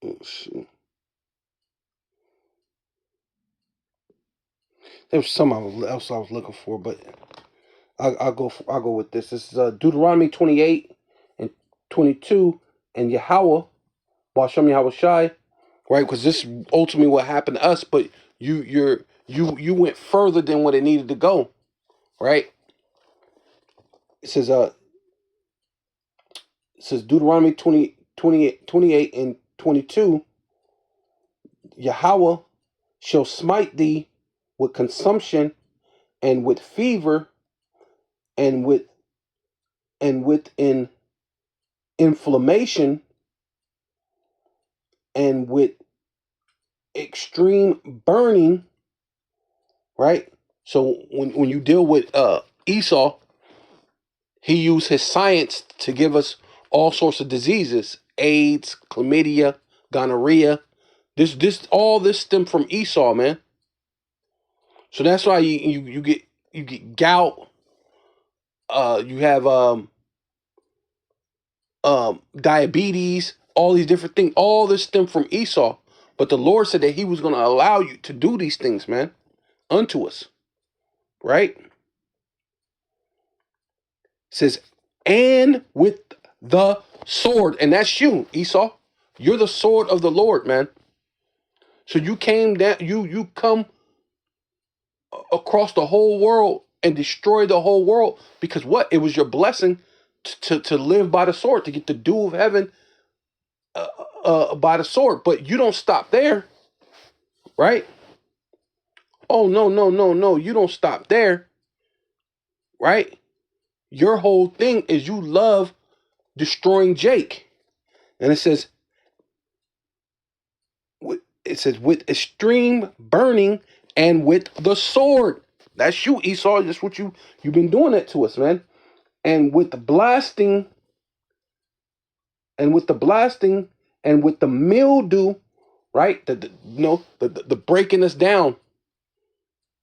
Let's see. There was some else I was looking for, but I'll go with this. This is Deuteronomy 28 and 22, and Yahweh, Bashem Yahweh Shai, right? Because this is ultimately what happened to us, but you went further than what it needed to go, right? it says Deuteronomy 28 and 22, Yahweh shall smite thee with consumption and with fever and with inflammation and with extreme burning, right? So when you deal with Esau, he used his science to give us all sorts of diseases: AIDS, chlamydia, gonorrhea. All this stem from Esau, man. So that's why you get gout. You have diabetes. All these different things. All this stem from Esau. But the Lord said that He was going to allow you to do these things, man, unto us, right? It says, and with the sword, and that's you, Esau. You're the sword of the Lord, man. So you came down. You come across the whole world and destroy the whole world because what? It was your blessing to live by the sword, to get the dew of heaven by the sword. But you don't stop there, right? Oh, no, no, no, no. You don't stop there, right? Your whole thing is you love destroying Jake. And it says with extreme burning and with the sword. That's you, Esau. That's what you've been doing that to us, man. And with the blasting and with the blasting and with the mildew, right? The breaking us down,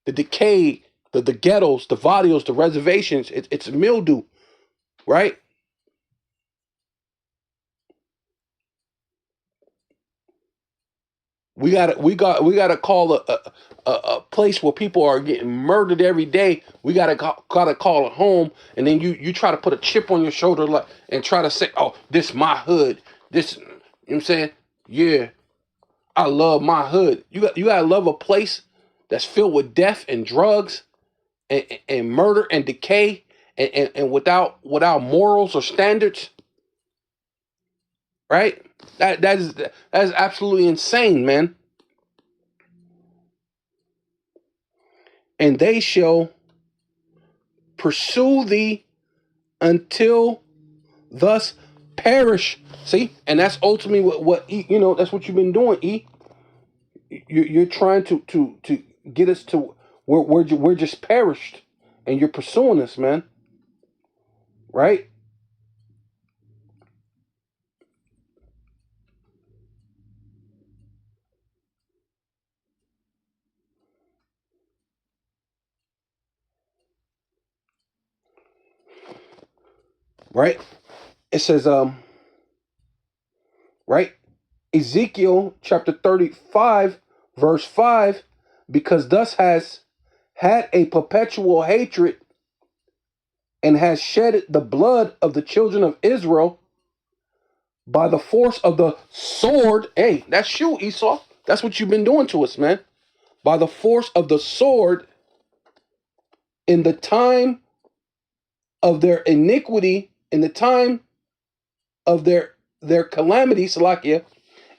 the decay, the ghettos, the vadios, the reservations. It's mildew, right? We gotta call a place where people are getting murdered every day. We gotta call it home, and then you try to put a chip on your shoulder like and try to say, oh, this my hood. This, you know what I'm saying? Yeah, I love my hood. You gotta love a place that's filled with death and drugs and murder and decay and without morals or standards, right? That is absolutely insane, man. And they shall pursue thee until thus perish. See, and that's ultimately what that's what you've been doing. You're trying to get us to where we're just perished, and you're pursuing us, man. Right, right. It says right, Ezekiel chapter 35 verse 5, because thus has had a perpetual hatred and has shed the blood of the children of Israel by the force of the sword. Hey, that's you, Esau. That's what you've been doing to us, man. By the force of the sword in the time of their iniquity, in the time of their calamity, Salakia,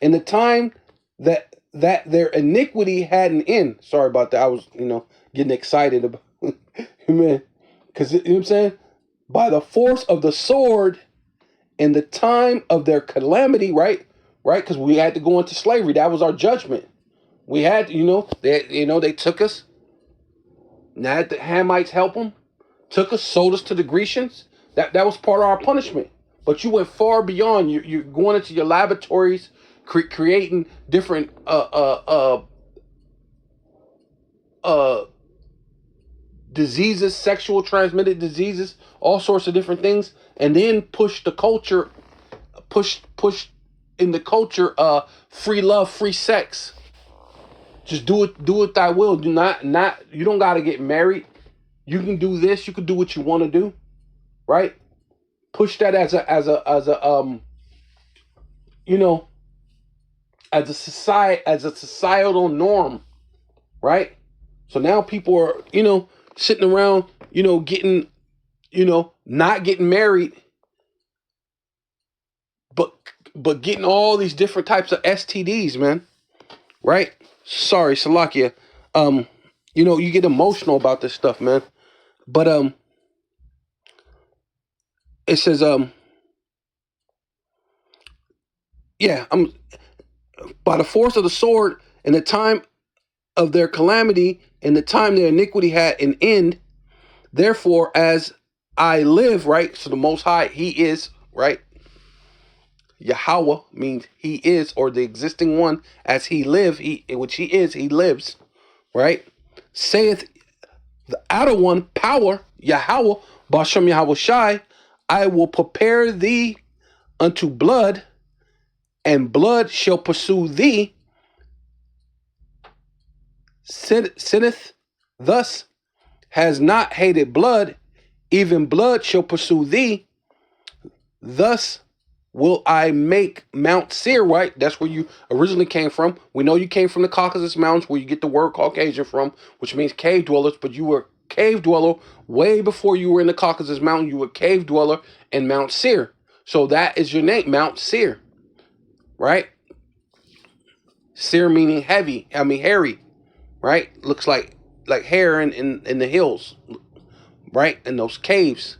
in the time that their iniquity had an end. Sorry about that. I was, getting excited about man. Because you know what I'm saying? By the force of the sword in the time of their calamity, right? Right? Because we had to go into slavery. That was our judgment. We had, they took us. Now had the Hamites help them, took us, sold us to the Grecians. That was part of our punishment. But you went far beyond. You're going into your laboratories, creating different uh diseases, sexual transmitted diseases, all sorts of different things, and then push the culture, push in the culture, free love, free sex. Just do it thy will. Do not you don't gotta get married. You can do this, you can do what you want to do, right? Push that as a you know, as a societal norm, right? So now people are, sitting around, getting not getting married, but getting all these different types of STDs, man. Right? Sorry, Salakia. You get emotional about this stuff, man. But it says yeah, by the force of the sword in the time of their calamity, in the time their iniquity had an end. Therefore, as I live, right? So the Most High, He is, right? Yahweh means He is, or the existing one, as He live, which He is, He lives, right? Saith the outer one, power, Yahweh, Bashem Yahweh Shai, I will prepare thee unto blood, and blood shall pursue thee. Sinneth thus, has not hated blood, even blood shall pursue thee. Thus will I make Mount Seir, right? That's where you originally came from. We know you came from the Caucasus Mountains, where you get the word Caucasian from, which means cave dwellers, but you were cave dweller way before you were in the Caucasus Mountain. You were cave dweller in Mount Seir. So that is your name, Mount Seir, right? Seir meaning heavy, hairy, right? Looks like hair in the hills, right? In those caves,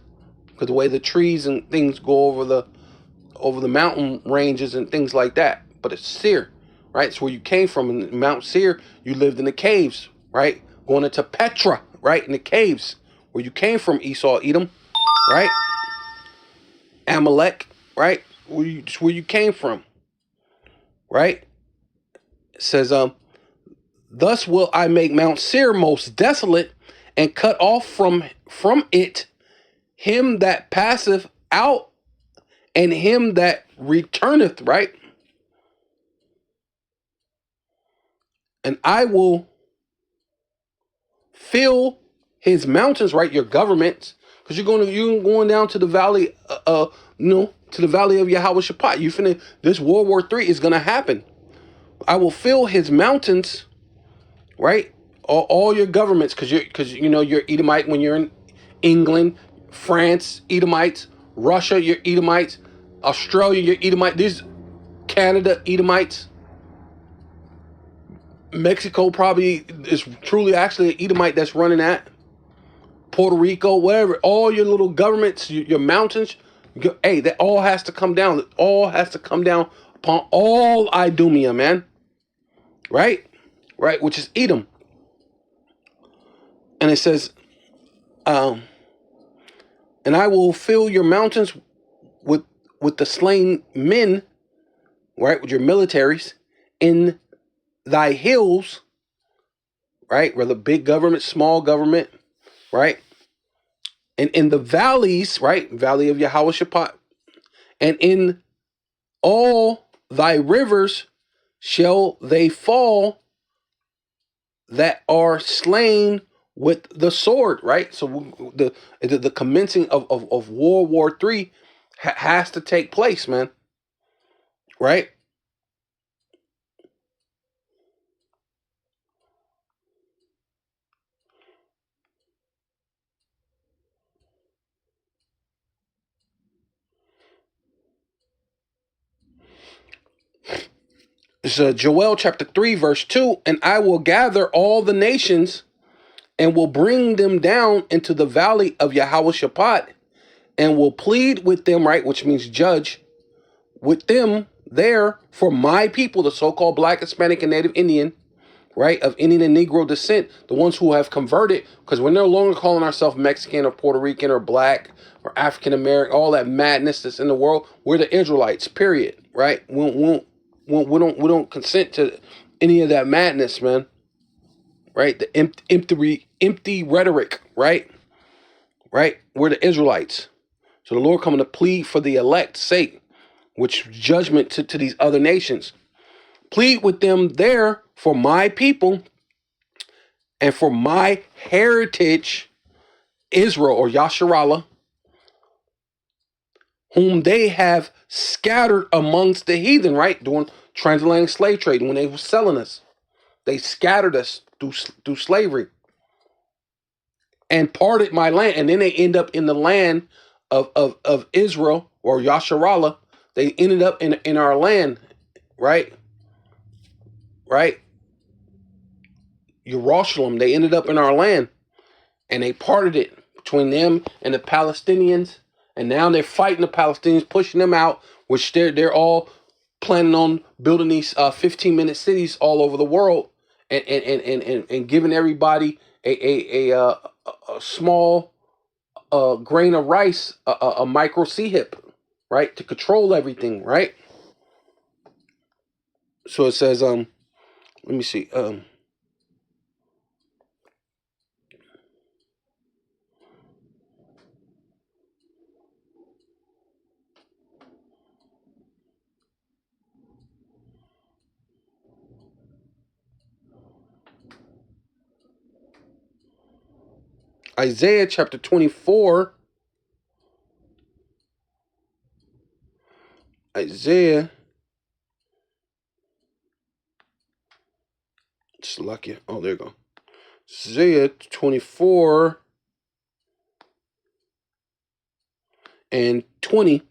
because the way the trees and things go over the mountain ranges and things like that. But it's Seir, right? It's where you came from. In Mount Seir, you lived in the caves, right? Going into Petra, right? In the caves where you came from, Esau, Edom, right? Amalek, right? Where you came from, right? It says, thus will I make Mount Seir most desolate, and cut off from it him that passeth out, and him that returneth, right? And I will fill his mountains, right? Your governments, because you're going down to the valley, to the valley of Yahweh Shaphat. This World War III is gonna happen. I will fill his mountains, right? All your governments, because you're Edomite when you're in England, France, Edomites, Russia, you're Edomites, Australia, you're Edomite. These Canada, Edomites. Mexico probably is truly actually an Edomite that's running that. Puerto Rico, whatever, all your little governments, your mountains, hey, that all has to come down. It all has to come down upon all Idumea, man. Right? Right, which is Edom. And it says, and I will fill your mountains with the slain men, right, with your militaries, in thy hills, right, whether big government, small government, right, and in the valleys, right, valley of Yahweh Shaphat, and in all thy rivers shall they fall that are slain with the sword, right? So the commencing of World War III has to take place, man, right? It's Joel chapter 3, verse 2. And I will gather all the nations and will bring them down into the valley of Yahweh Shaphat, and will plead with them, right, which means judge with them there for my people, the so-called Black, Hispanic, and Native Indian, right, of Indian and Negro descent, the ones who have converted, because we're no longer calling ourselves Mexican or Puerto Rican or Black or African American, all that madness that's in the world. We're the Israelites, period, right? We don't consent to any of that madness, man. Right? The empty rhetoric, right? Right? We're the Israelites. So the Lord coming to plead for the elect's sake, which judgment to these other nations. Plead with them there for my people and for my heritage, Israel or Yasharallah, whom they have scattered amongst the heathen, right? Doing transatlantic slave trade when they were selling us. They scattered us through slavery. and parted my land. And then they end up in the land of Israel, or Yasharallah. They ended up in our land, right? Right? Jerusalem, they ended up in our land. And they parted it between them and the Palestinians. And now they're fighting the Palestinians, pushing them out, which they're all planning on building these 15-minute cities all over the world, and giving everybody a small grain of rice, a micro sea hip, right, to control everything, right? So it says, let me see, Isaiah chapter 24. Isaiah, it's lucky. Oh, there you go. Isaiah 24 and 20.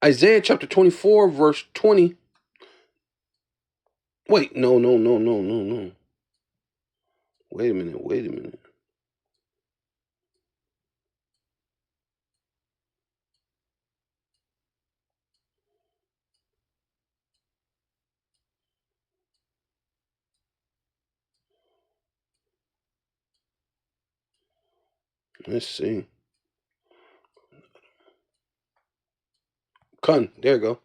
Isaiah chapter 24, verse 20. Wait, no. Wait a minute. Let's see. There you go.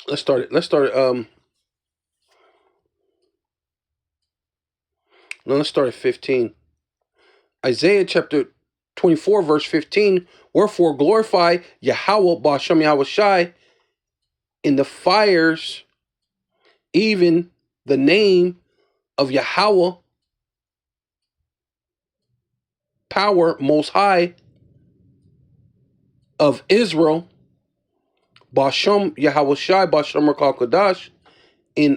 Let's start it. Let's start at 15. Isaiah chapter 24, verse 15. Wherefore glorify Yahweh Ba'ashem Yahweh Shai in the fires, even the name of Yahweh, power most high of Israel, Ba'ashem Yahweh Shai, Ba'ashem Rakal Kodash, in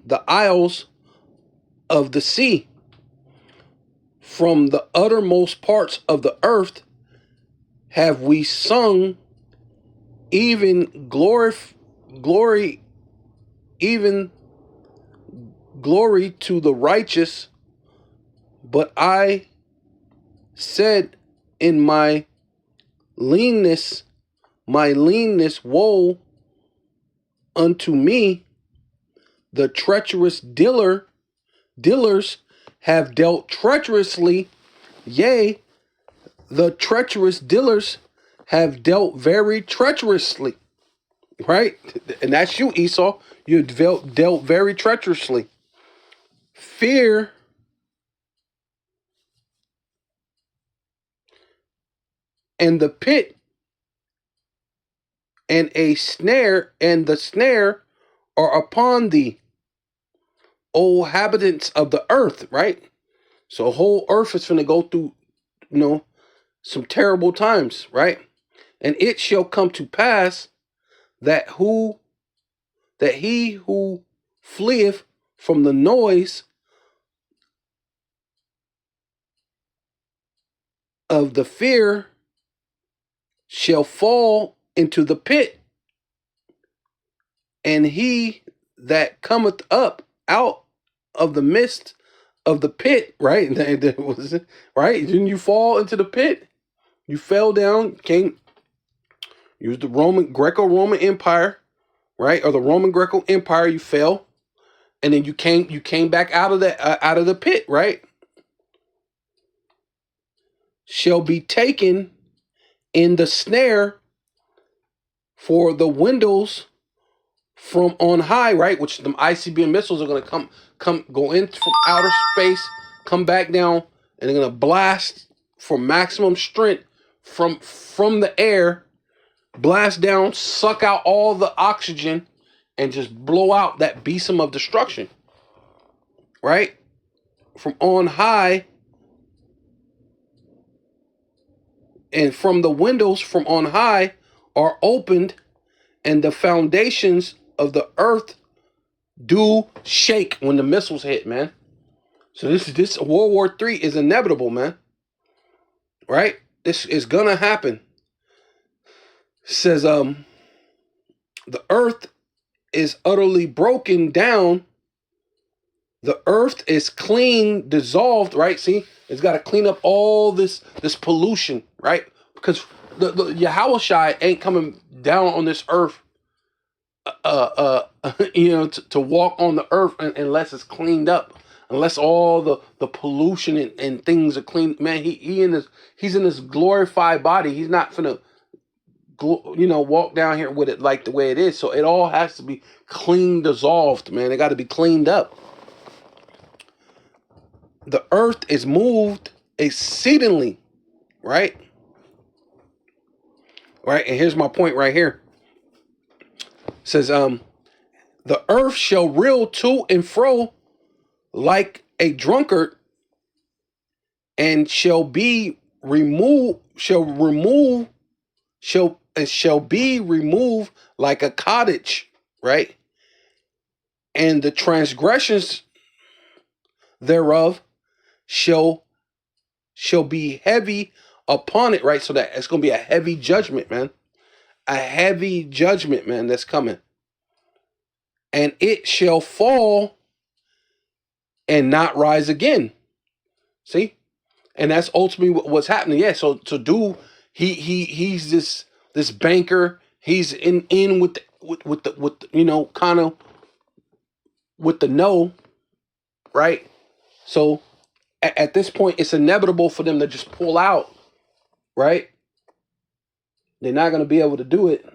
the isles of the sea, from the uttermost parts of the earth have we sung, even glory to the righteous. But I said in my leanness, woe unto me, the treacherous dealers have dealt treacherously, yea, the treacherous dealers have dealt very treacherously, right? And that's you, Esau. You dealt very treacherously. Fear and the pit and the snare are upon thee, O inhabitants of the earth, right? So the whole earth is going to go through, some terrible times, right? And it shall come to pass that he who fleeth from the noise of the fear shall fall into the pit, and he that cometh up out of the midst of the pit, right? Right? Didn't you fall into the pit? You fell down, you was the Greco-Roman Empire, right? Or the Roman Greco Empire, you fell, and then you came back out of the pit, right? Shall be taken in the snare for the windows from on high, right? Which the ICBM missiles are going to go in from outer space, come back down, and they're going to blast for maximum strength from the air, blast down, suck out all the oxygen, and just blow out that besom of destruction, right? From on high, and from the windows from on high are opened, and the foundations of the earth do shake when the missiles hit, man. So this World War III is inevitable, man. Right? This is gonna happen. It says the earth is utterly broken down. The earth is clean, dissolved, right? See, it's got to clean up all this pollution, right? Because the Yahushai ain't coming down on this earth, to walk on the earth unless it's cleaned up, unless all the pollution and things are clean. Man, he's in this glorified body. He's not finna walk down here with it like the way it is. So it all has to be clean, dissolved, man. It got to be cleaned up. The earth is moved exceedingly, right? Right, and here's my point right here. It says, the earth shall reel to and fro like a drunkard, and shall be removed like a cottage, right? And the transgressions thereof shall be heavy upon it, right? So that it's going to be a heavy judgment, man. A heavy judgment, man, that's coming. And it shall fall and not rise again. See? And that's ultimately what's happening. Yeah, so he's this banker. He's in with the kind of with the no, right? So at this point, it's inevitable for them to just pull out, right? They're not going to be able to do it.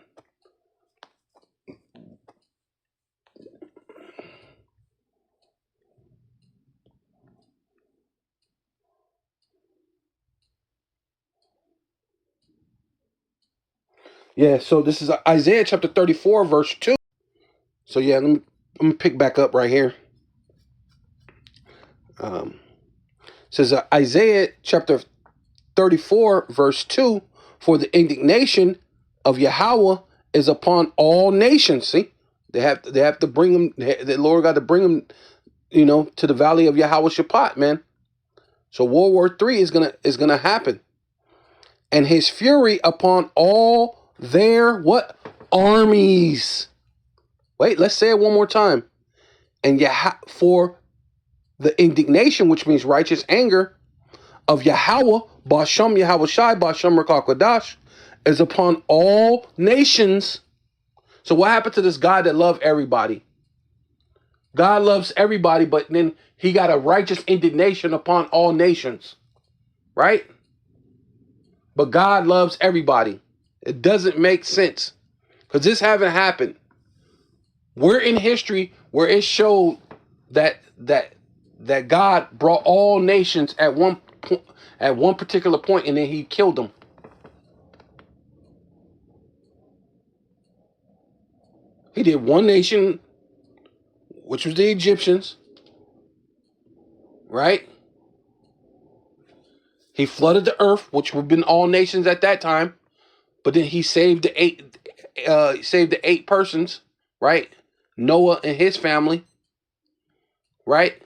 Yeah, so this is Isaiah chapter 34, verse 2. So yeah, let me pick back up right here. It says Isaiah chapter 34, verse 2, for the indignation of Yahweh is upon all nations. See, they have to bring them. The Lord got to bring them, to the valley of Yahweh Shaphat, man. So World War III is gonna happen, and His fury upon all their what armies. Wait, let's say it one more time. And for the indignation, which means righteous anger of Yahweh, Basham Yahweh Shai, Basham Rakakwadash, is upon all nations. So what happened to this God that loved everybody? God loves everybody, but then He got a righteous indignation upon all nations, right? But God loves everybody. It doesn't make sense because this haven't happened. We're in history where it showed that God brought all nations at one particular point, and then He killed them. He did one nation, which was the Egyptians, right? He flooded the earth, which would have been all nations at that time, but then He saved the eight persons, right? Noah and his family, right?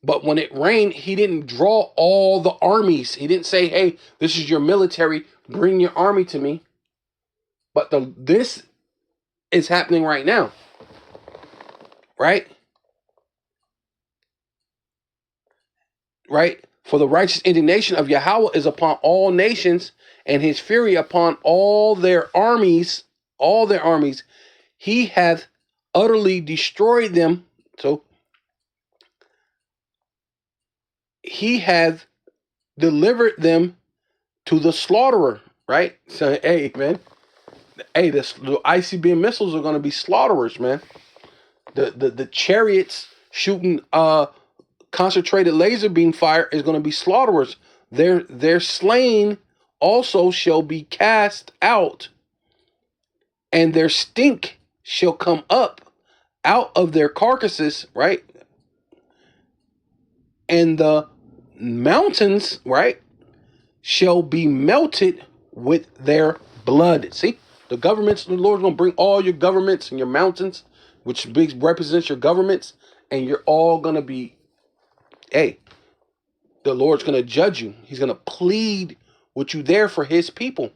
But when it rained, He didn't draw all the armies. He didn't say, "Hey, this is your military. Bring your army to me." But this is happening right now, right? Right? For the righteous indignation of Yahweh is upon all nations, and His fury upon all their armies. All their armies, He hath utterly destroyed them. So He hath delivered them to the slaughterer, right? So, hey, man. Hey, the ICBM missiles are going to be slaughterers, man. The chariots shooting concentrated laser beam fire is going to be slaughterers. Their slain also shall be cast out, and their stink shall come up out of their carcasses, right? And the mountains, right, shall be melted with their blood. See, the Lord's going to bring all your governments and your mountains, which represents your governments, and you're all going to be hey, the Lord's going to judge you. He's going to plead with you there for his people.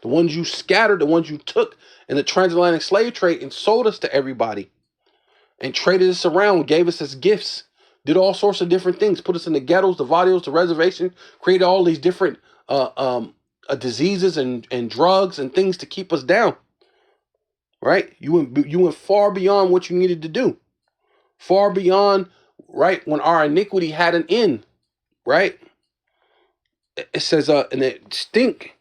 The ones you scattered, the ones you took in the transatlantic slave trade and sold us to everybody and traded us around, gave us as gifts, did all sorts of different things, put us in the ghettos, the barrios, the reservation, created all these different diseases and drugs and things to keep us down. Right? You went far beyond what you needed to do, far beyond, right, when our iniquity had an end. Right? It says, and it stink.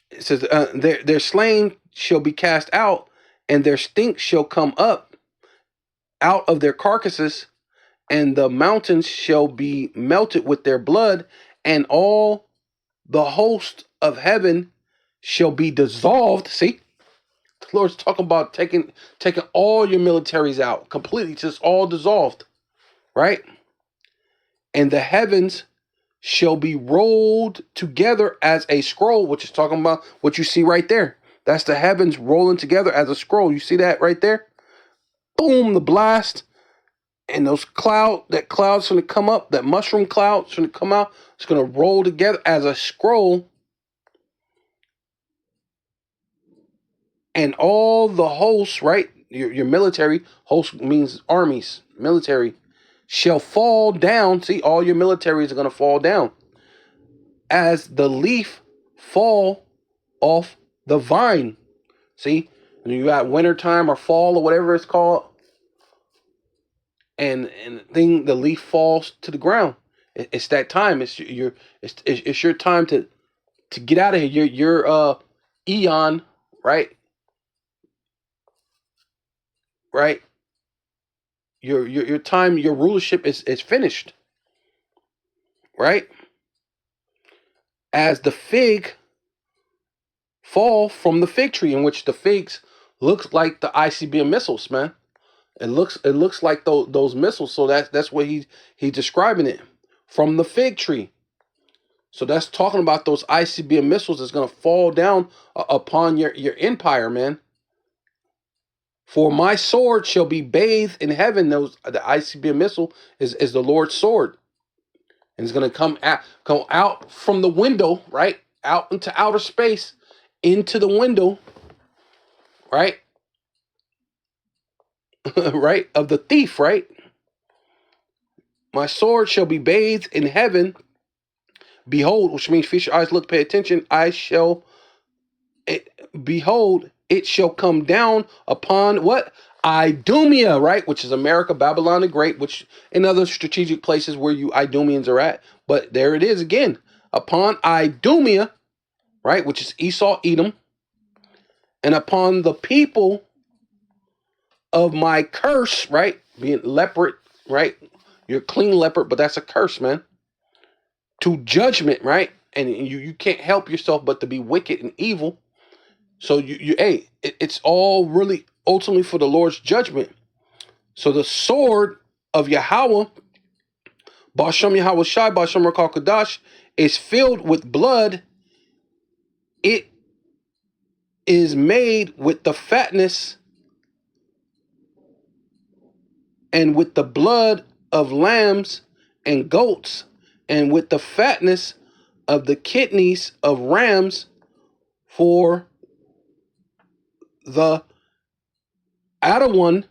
It says, their slain shall be cast out, and their stink shall come up out of their carcasses, and the mountains shall be melted with their blood, and all the host of heaven shall be dissolved. See, the Lord's talking about taking all your militaries out completely, just all dissolved, right? And the heavens shall be rolled together as a scroll, which is talking about what you see right there. That's the heavens rolling together as a scroll. You see that right there? Boom, the blast. And that cloud's going to come up, that mushroom cloud's going to come out. It's going to roll together as a scroll. And all the hosts, right? Your military, host means armies, military, shall fall down. See, all your militaries are going to fall down as the leaf fall off the vine. See, when you got wintertime or fall or whatever it's called, and the leaf falls to the ground. It's that time. It's your time to get out of here. Your eon, right? Right. Your time, your rulership is finished. Right? As the fig fall from the fig tree, in which the figs looks like the ICBM missiles, man. It looks like those missiles. So that's what he's describing it from the fig tree. So that's talking about those ICBM missiles that's going to fall down upon your empire, man. For my sword shall be bathed in heaven. The ICBM missile is the Lord's sword, and it's going to come out from the window, right, out into outer space, into the window, right, right, of the thief, right. My sword shall be bathed in heaven. Behold, which means feast your eyes, look, pay attention. Behold, it shall come down upon what? Idumea, right? Which is America, Babylon the Great, which in other strategic places where you Idumeans are at. But there it is again. Upon Idumea, right? Which is Esau, Edom. And upon the people of my curse, right? Being leopard, right? You're a clean leopard, but that's a curse, man. To judgment, right? And you can't help yourself but to be wicked and evil. So it's all really ultimately for the Lord's judgment. So the sword of Yahweh, Bashem Yahweh Shai, Bashem Rakal Kadash, is filled with blood. It is made with the fatness and with the blood of lambs and goats, and with the fatness of the kidneys of rams, for the Adawan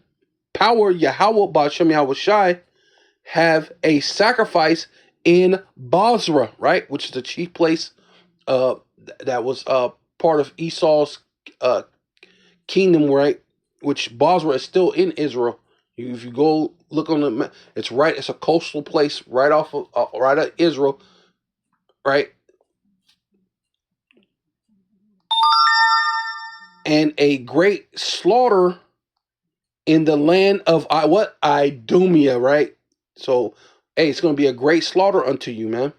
power Yahweh Bashem Yahweh Shai have a sacrifice in Basra, right, which is the chief place that was part of Esau's kingdom, right, which Basra is still in Israel. If you go look on the map, it's right. It's a coastal place right off of right at Israel, right, and a great slaughter in the land of Idumea, right. So, hey, it's going to be a great slaughter unto you, man.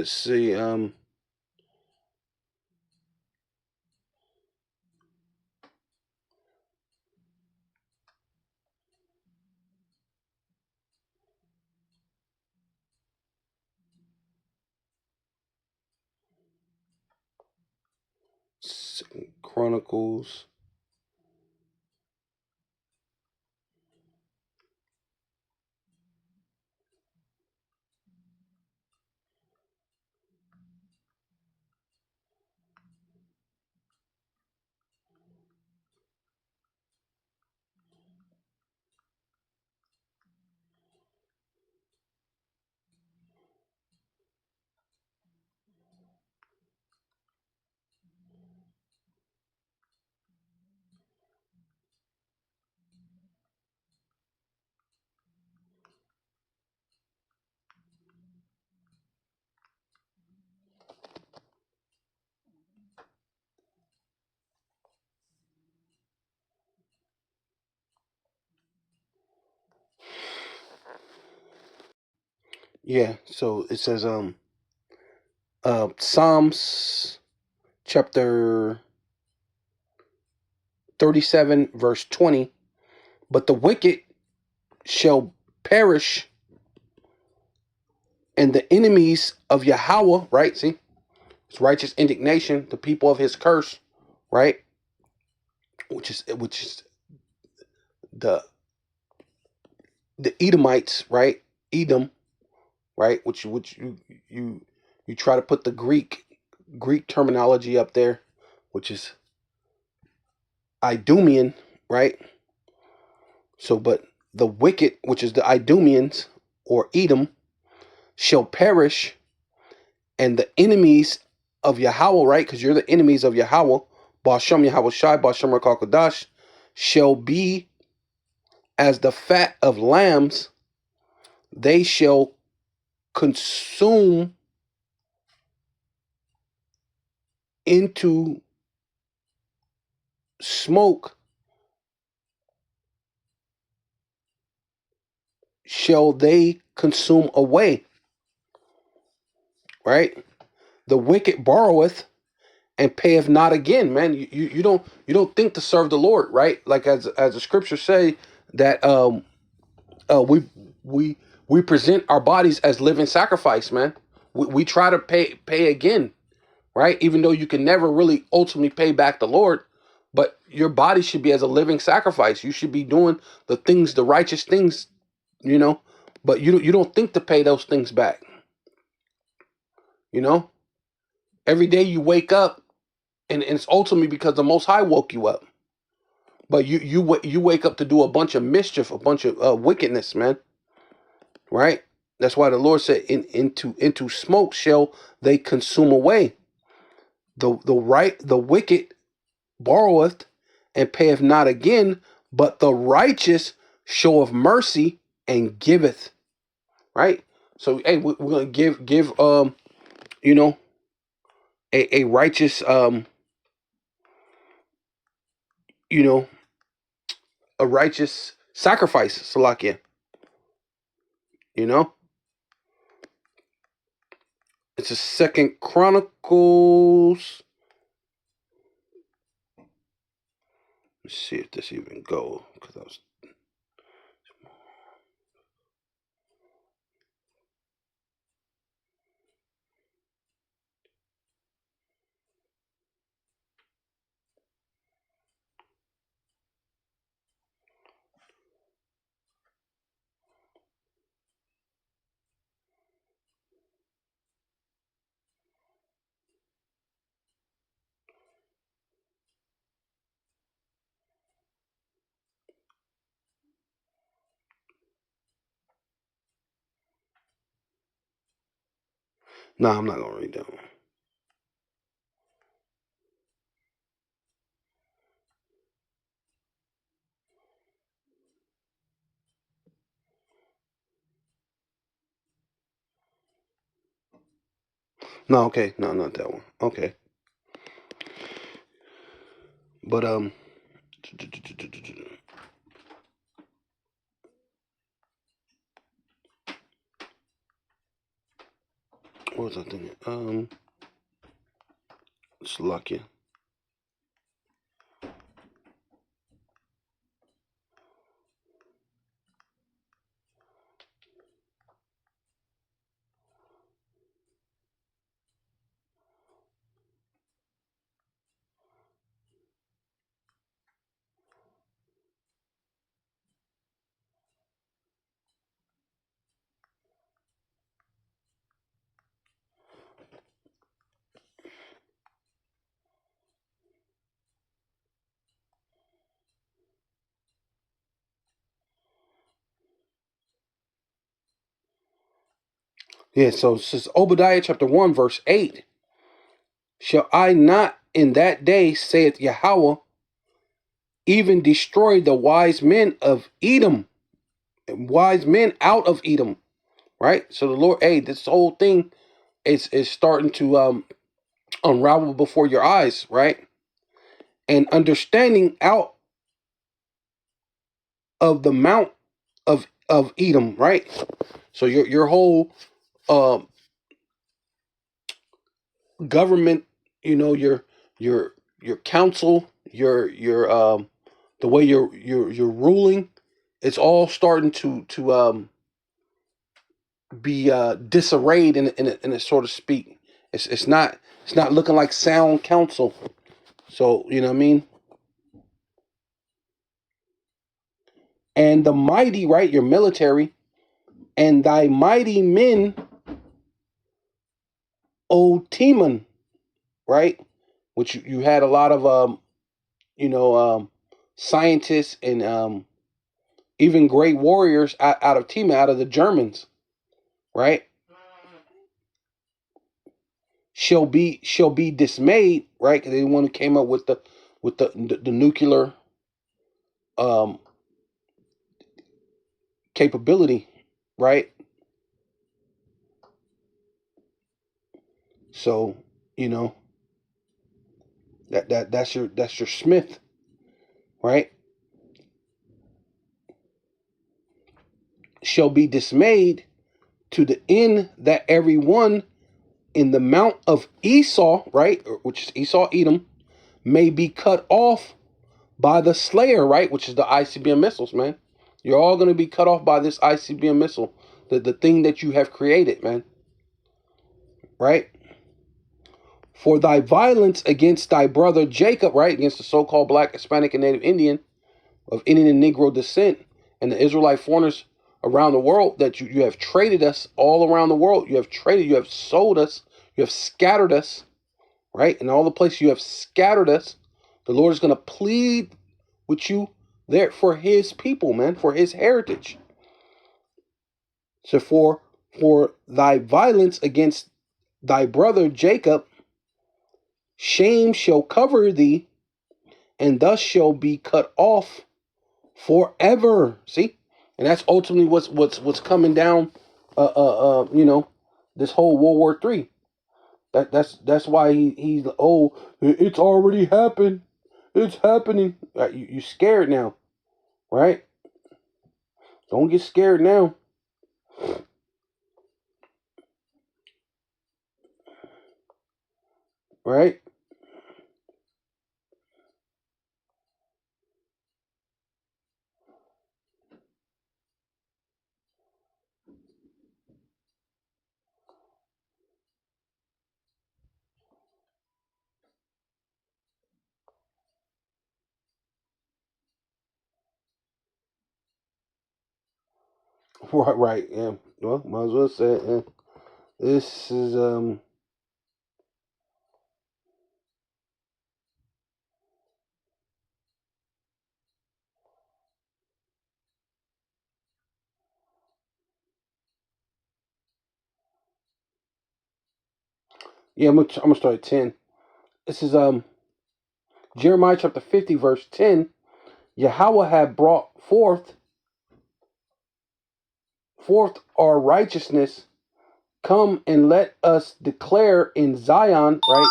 See, Second Chronicles. Yeah, so it says Psalms chapter 37 verse 20, but the wicked shall perish, and the enemies of Yahweh, right? See, it's righteous indignation, the people of his curse, right? Which is the Edomites, right? Edom, right? You you try to put the Greek terminology up there, which is Idumean, right? So, but the wicked, which is the Idumeans or Edom, shall perish, and the enemies of Yahweh, right? Because you're the enemies of Yahweh, Bashem Yahweh Shai, Bashem Rakakadash, shall be as the fat of lambs. They shall consume into smoke, shall they consume away, right? The wicked borroweth and payeth not again, man. You don't think to serve the Lord, right? Like as the scriptures say that we we we present our bodies as living sacrifice, man. We try to pay again, right? Even though you can never really ultimately pay back the Lord, but your body should be as a living sacrifice. You should be doing the things, the righteous things, you know. But you don't think to pay those things back, you know. Every day you wake up, and it's ultimately because the Most High woke you up. But you wake up to do a bunch of mischief, a bunch of wickedness, man. Right? That's why the Lord said, into smoke shall they consume away. The wicked borroweth and payeth not again, but the righteous showeth mercy and giveth. Right? So hey, we're gonna give you know a righteous you know a righteous sacrifice, Salakia. You know, it's a Second Chronicles. Let's see if this even go, because I was no, I'm not gonna read that one. No, okay, no, not that one. Okay, but what was I thinking? Salakia. Yeah, so it says Obadiah chapter 1, verse 8. Shall I not in that day, saith Yahweh, even destroy the wise men of Edom, wise men out of Edom, right? So the Lord, hey, this whole thing is starting to unravel before your eyes, right? And understanding out of the mount of Edom, right? So your whole um government, your your council, your the way you're ruling, it's all starting to be disarrayed in a sort of speak. It's not looking like sound counsel. So you know what I mean. And the mighty, right? Your military and thy mighty men, O Teman, right? Which you had a lot of you know scientists and even great warriors out of Teman, out of the Germans, right? Shall be dismayed, right? Because they the one who came up with the nuclear um capability, right? So you know that's your Smith, right? Shall be dismayed to the end that everyone in the mount of Esau, right, which is Esau Edom, may be cut off by the slayer, right, which is the ICBM missiles, man. You're all going to be cut off by this ICBM missile, the thing that you have created, man, right? For thy violence against thy brother Jacob, right, against the so-called black, Hispanic, and Native Indian of Indian and Negro descent, and the Israelite foreigners around the world that you have traded us all around the world. You have sold us, you have scattered us, right? In all the places you have scattered us, the Lord is going to plead with you there for his people, man, for his heritage. So for thy violence against thy brother Jacob, shame shall cover thee, and thus shall be cut off forever. See? And that's ultimately what's coming down this whole World War III. That's why he's oh, it's already happened. It's happening. You scared now, right? Don't get scared now, right? Right, right. Yeah. Well, might as well say it. Yeah. This is yeah. I'm gonna start at 10. This is Jeremiah chapter 50 verse 10. Yahweh had brought forth our righteousness. Come and let us declare in Zion, right?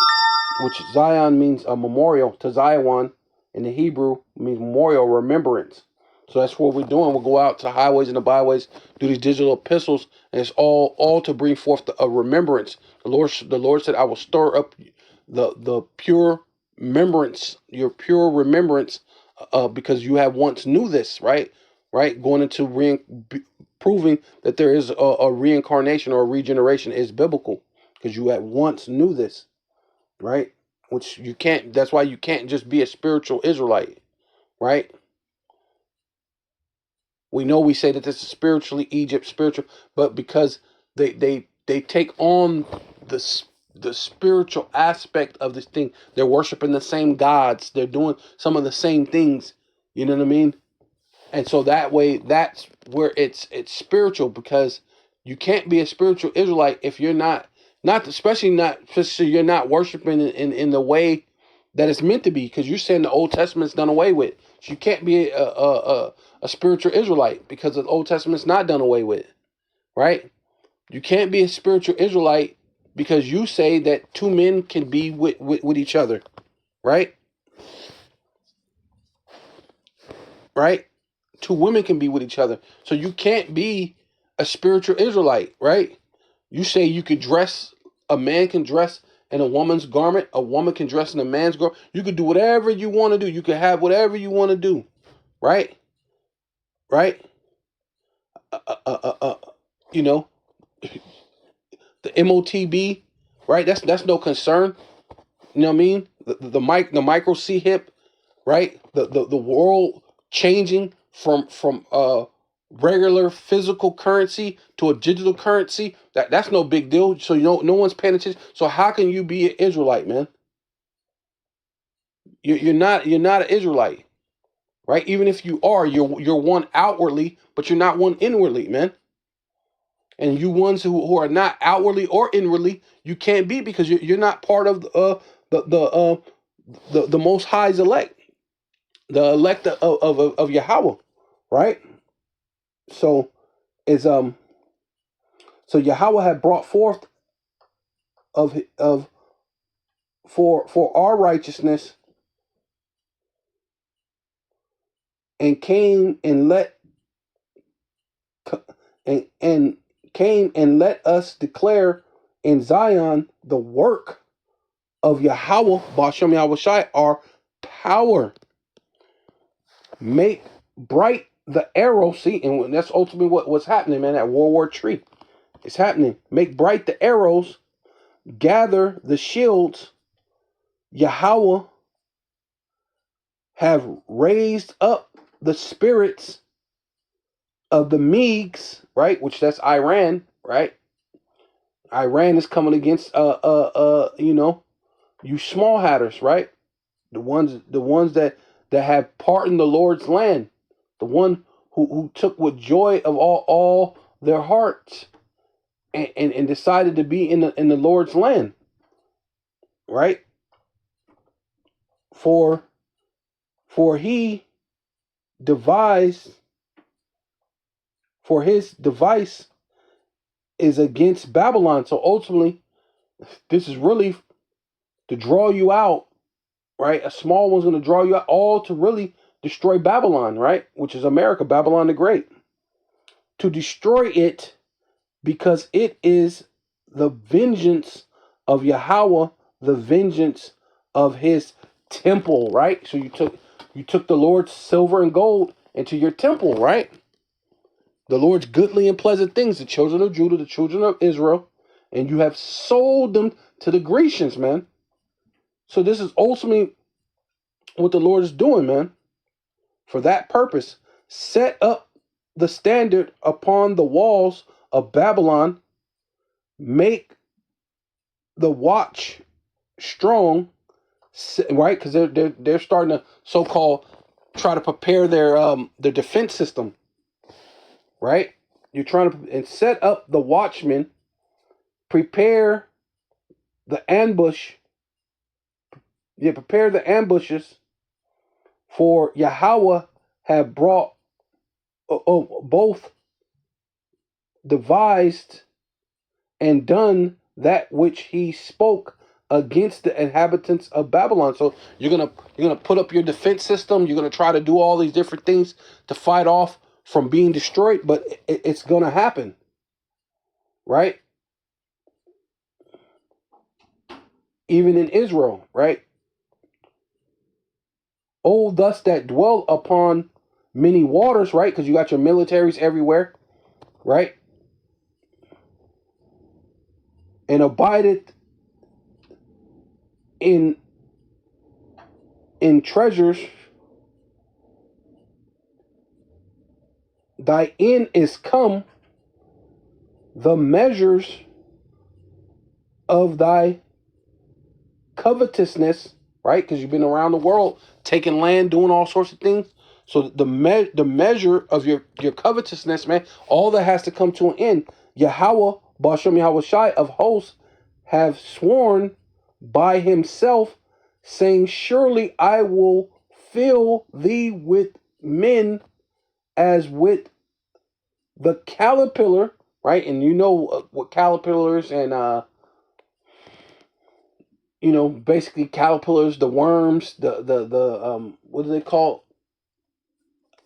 Which Zion means a memorial to Zion in the Hebrew means memorial remembrance. So that's what we're doing. We'll go out to highways and the byways, do these digital epistles, and it's all to bring forth a remembrance. The Lord said, "I will stir up the pure remembrance, your pure remembrance, because you have once knew this, right? Right, going into proving that there is a reincarnation or a regeneration is biblical, because you at once knew this, right? Which you can't. That's why you can't just be a spiritual Israelite, right? We know we say that this is spiritually Egypt, spiritual, but because they take on the spiritual aspect of this thing, they're worshiping the same gods, they're doing some of the same things. You know what I mean? And so that way, that's where it's spiritual, because You can't be a spiritual Israelite if you're especially you're not worshiping in the way that it's meant to be, because you're saying the Old Testament's done away with. So you can't be a spiritual Israelite because the Old Testament's not done away with, right? You can't be a spiritual Israelite because you say that two men can be with each other, right? Right? Two women can be with each other. So you can't be a spiritual Israelite, right? You say a man can dress in a woman's garment, a woman can dress in a man's garment. You can do whatever you want to do. You can have whatever you want to do, right? Right? Uh, uh, uh, uh, you know, the MOTB, right? That's no concern. You know what I mean? The micro C hip, right? The world changing from regular physical currency to a digital currency. That's no big deal. So no one's paying attention. So how can you be an Israelite, man? You're not an Israelite, right? Even if you are, you're one outwardly, but you're not one inwardly, man. And you ones who are not outwardly or inwardly, you can't be, because you're not part of the Most High's elect, the elect of Yahweh, right? So is so Yahweh had brought forth of for our righteousness, and came and and came and let us declare in Zion the work of Yahweh, Bashem Yahushai, our power. Make bright the arrow. See, and that's ultimately what's happening, man. At World War III, it's happening. Make bright the arrows, gather the shields. Yahweh have raised up the spirits of the Medes, right? Which that's Iran, right? Iran is coming against you small hatters, right? The ones that have part in the Lord's land, the one who took with joy of all their hearts and decided to be in the Lord's land, right? For he devised, for his device is against Babylon. So ultimately, this is really to draw you out, right? A small one's going to draw you out, all to really destroy Babylon, right? Which is America, Babylon the Great. To destroy it, because it is the vengeance of Yahweh, the vengeance of his temple, right? So you took the Lord's silver and gold into your temple, right? The Lord's goodly and pleasant things, the children of Judah, the children of Israel, and you have sold them to the Grecians, man. So this is ultimately what the Lord is doing, man. For that purpose, set up the standard upon the walls of Babylon, make the watch strong, right? Because they're starting to so-called try to prepare their defense system, right? You're trying to and set up the watchmen, prepare the ambush. Yeah, prepare the ambushes. For Yahweh have brought both devised and done that which he spoke against the inhabitants of Babylon. So you're gonna put up your defense system. You're gonna try to do all these different things to fight off from being destroyed, but it's gonna happen, right? Even in Israel, right? Oh, thus that dwell upon many waters, right? Because you got your militaries everywhere, right? And abideth in treasures. Thy end is come, the measures of thy covetousness, right? Because you've been around the world taking land, doing all sorts of things. So the measure of your covetousness, man, all that has to come to an end. Yahweh, Bashem Yahweh Shai of hosts, have sworn by himself, saying, surely I will fill thee with men as with the caterpillar, right? And you know what caterpillars and basically caterpillars, the worms, the what do they call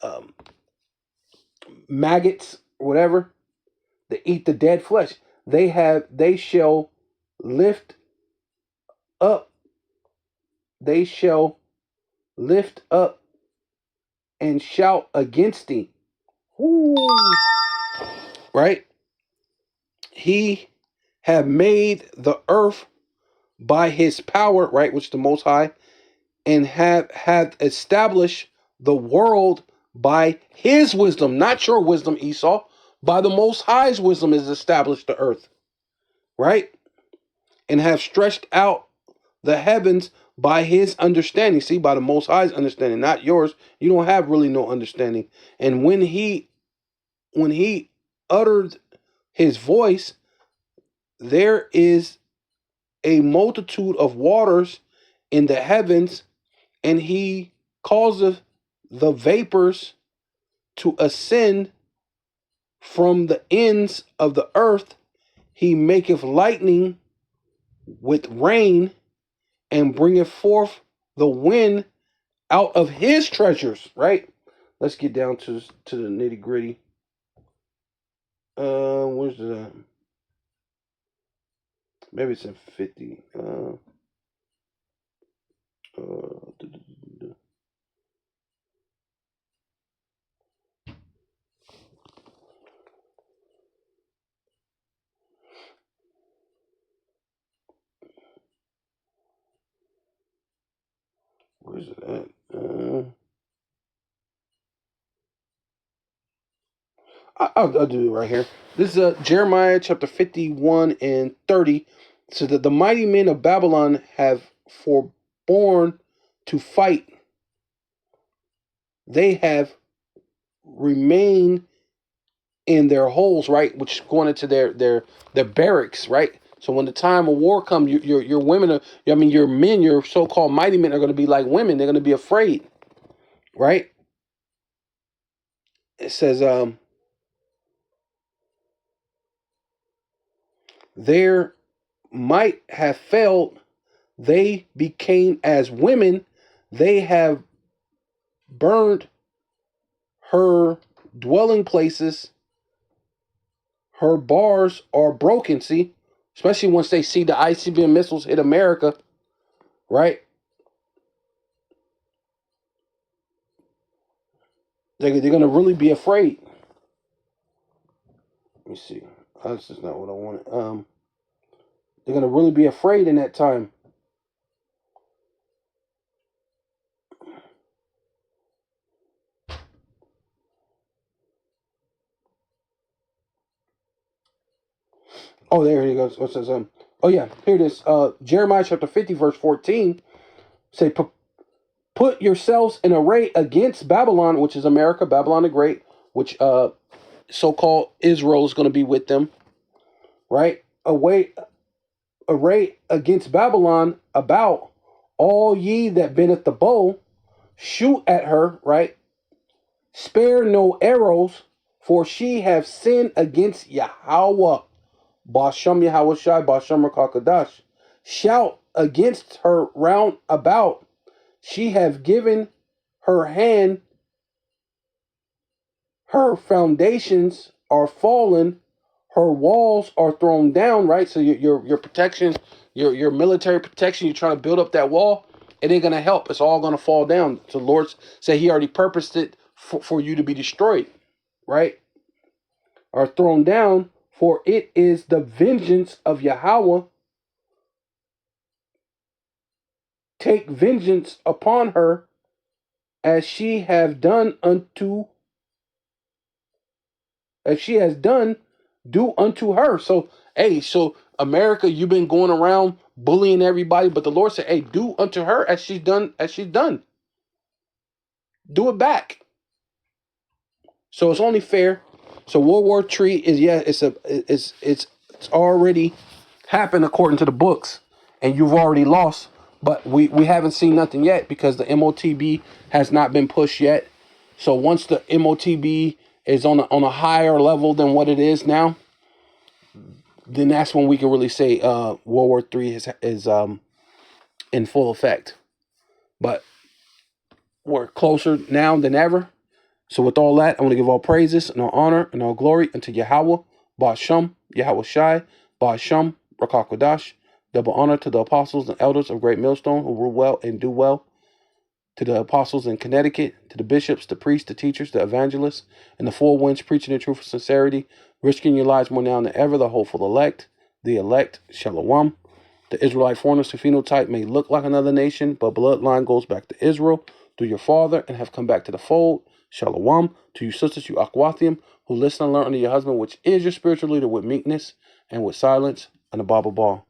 um, maggots, whatever. They eat the dead flesh. They shall lift up. They shall lift up and shout against thee. Woo. Right? He have made the earth by his power, right, which the Most High, and have established the world by his wisdom, not your wisdom, Esau. By the Most High's wisdom is established the earth, right? And have stretched out the heavens by his understanding. See, by the Most High's understanding, not yours. You don't have really no understanding. And when he uttered his voice, there is a multitude of waters in the heavens, and he causeth the vapors to ascend from the ends of the earth. He maketh lightning with rain, and bringeth forth the wind out of his treasures. Right? Let's get down to the nitty gritty. Where's the? Maybe it's in 50. Where's it at? I'll do it right here. This is Jeremiah chapter 51 and 30. So that the mighty men of Babylon have forborne to fight. They have remained in their holes, right? Which is going into their barracks, right? So when the time of war comes, your women are, your men, your so-called mighty men are going to be like women. They're going to be afraid, right? It says, their might have failed. They became as women. They have burned her dwelling places. Her bars are broken. See, especially once they see the ICBM missiles hit America, right? They're going to really be afraid. Let me see. That's just not what I wanted. They're going to really be afraid in that time. Oh, there he goes. What says Oh yeah, here it is. Jeremiah chapter 50, verse 14. Say, put yourselves in array against Babylon, which is America, Babylon the Great, which so-called Israel is going to be with them, right? Array against Babylon about all ye that been at the bow, shoot at her, right? Spare no arrows, for she have sinned against Yahweh. Bashem Yahweh Shai, Bashem Rakakadash. Shout against her round about. She have given her hand, her foundations are fallen, her walls are thrown down, right? So your protection, your military protection, you're trying to build up that wall, it ain't gonna help. It's all gonna fall down. So the Lord said he already purposed it for you to be destroyed, right? Are thrown down, for it is the vengeance of Yahweh. Take vengeance upon her, as she have done unto, as she has done, do unto her. So, hey, so America, you've been going around bullying everybody, but the Lord said, hey, do unto her as she's done, Do it back. So it's only fair So World War III is it's already happened according to the books, and you've already lost. But we haven't seen nothing yet because the MOTB has not been pushed yet. So once the MOTB is on a higher level than what it is now, then that's when we can really say World War III is in full effect. But we're closer now than ever. So with all that, I want to give all praises and all honor and all glory unto Yahweh, Ba'asham, Yahweh Shai, Ba'asham, Rakakwadash. Double honor to the apostles and elders of Great Millstone who rule well and do well, to the apostles in Connecticut, to the bishops, the priests, the teachers, the evangelists, and the four winds preaching the truth of sincerity, risking your lives more now than ever, the hopeful elect, Shalom. The Israelite foreigners whose phenotype may look like another nation, but bloodline goes back to Israel through your father and have come back to the fold. Shalom. To you sisters, you Aquathium, who listen and learn under your husband, which is your spiritual leader, with meekness and with silence, and a Baba Ball.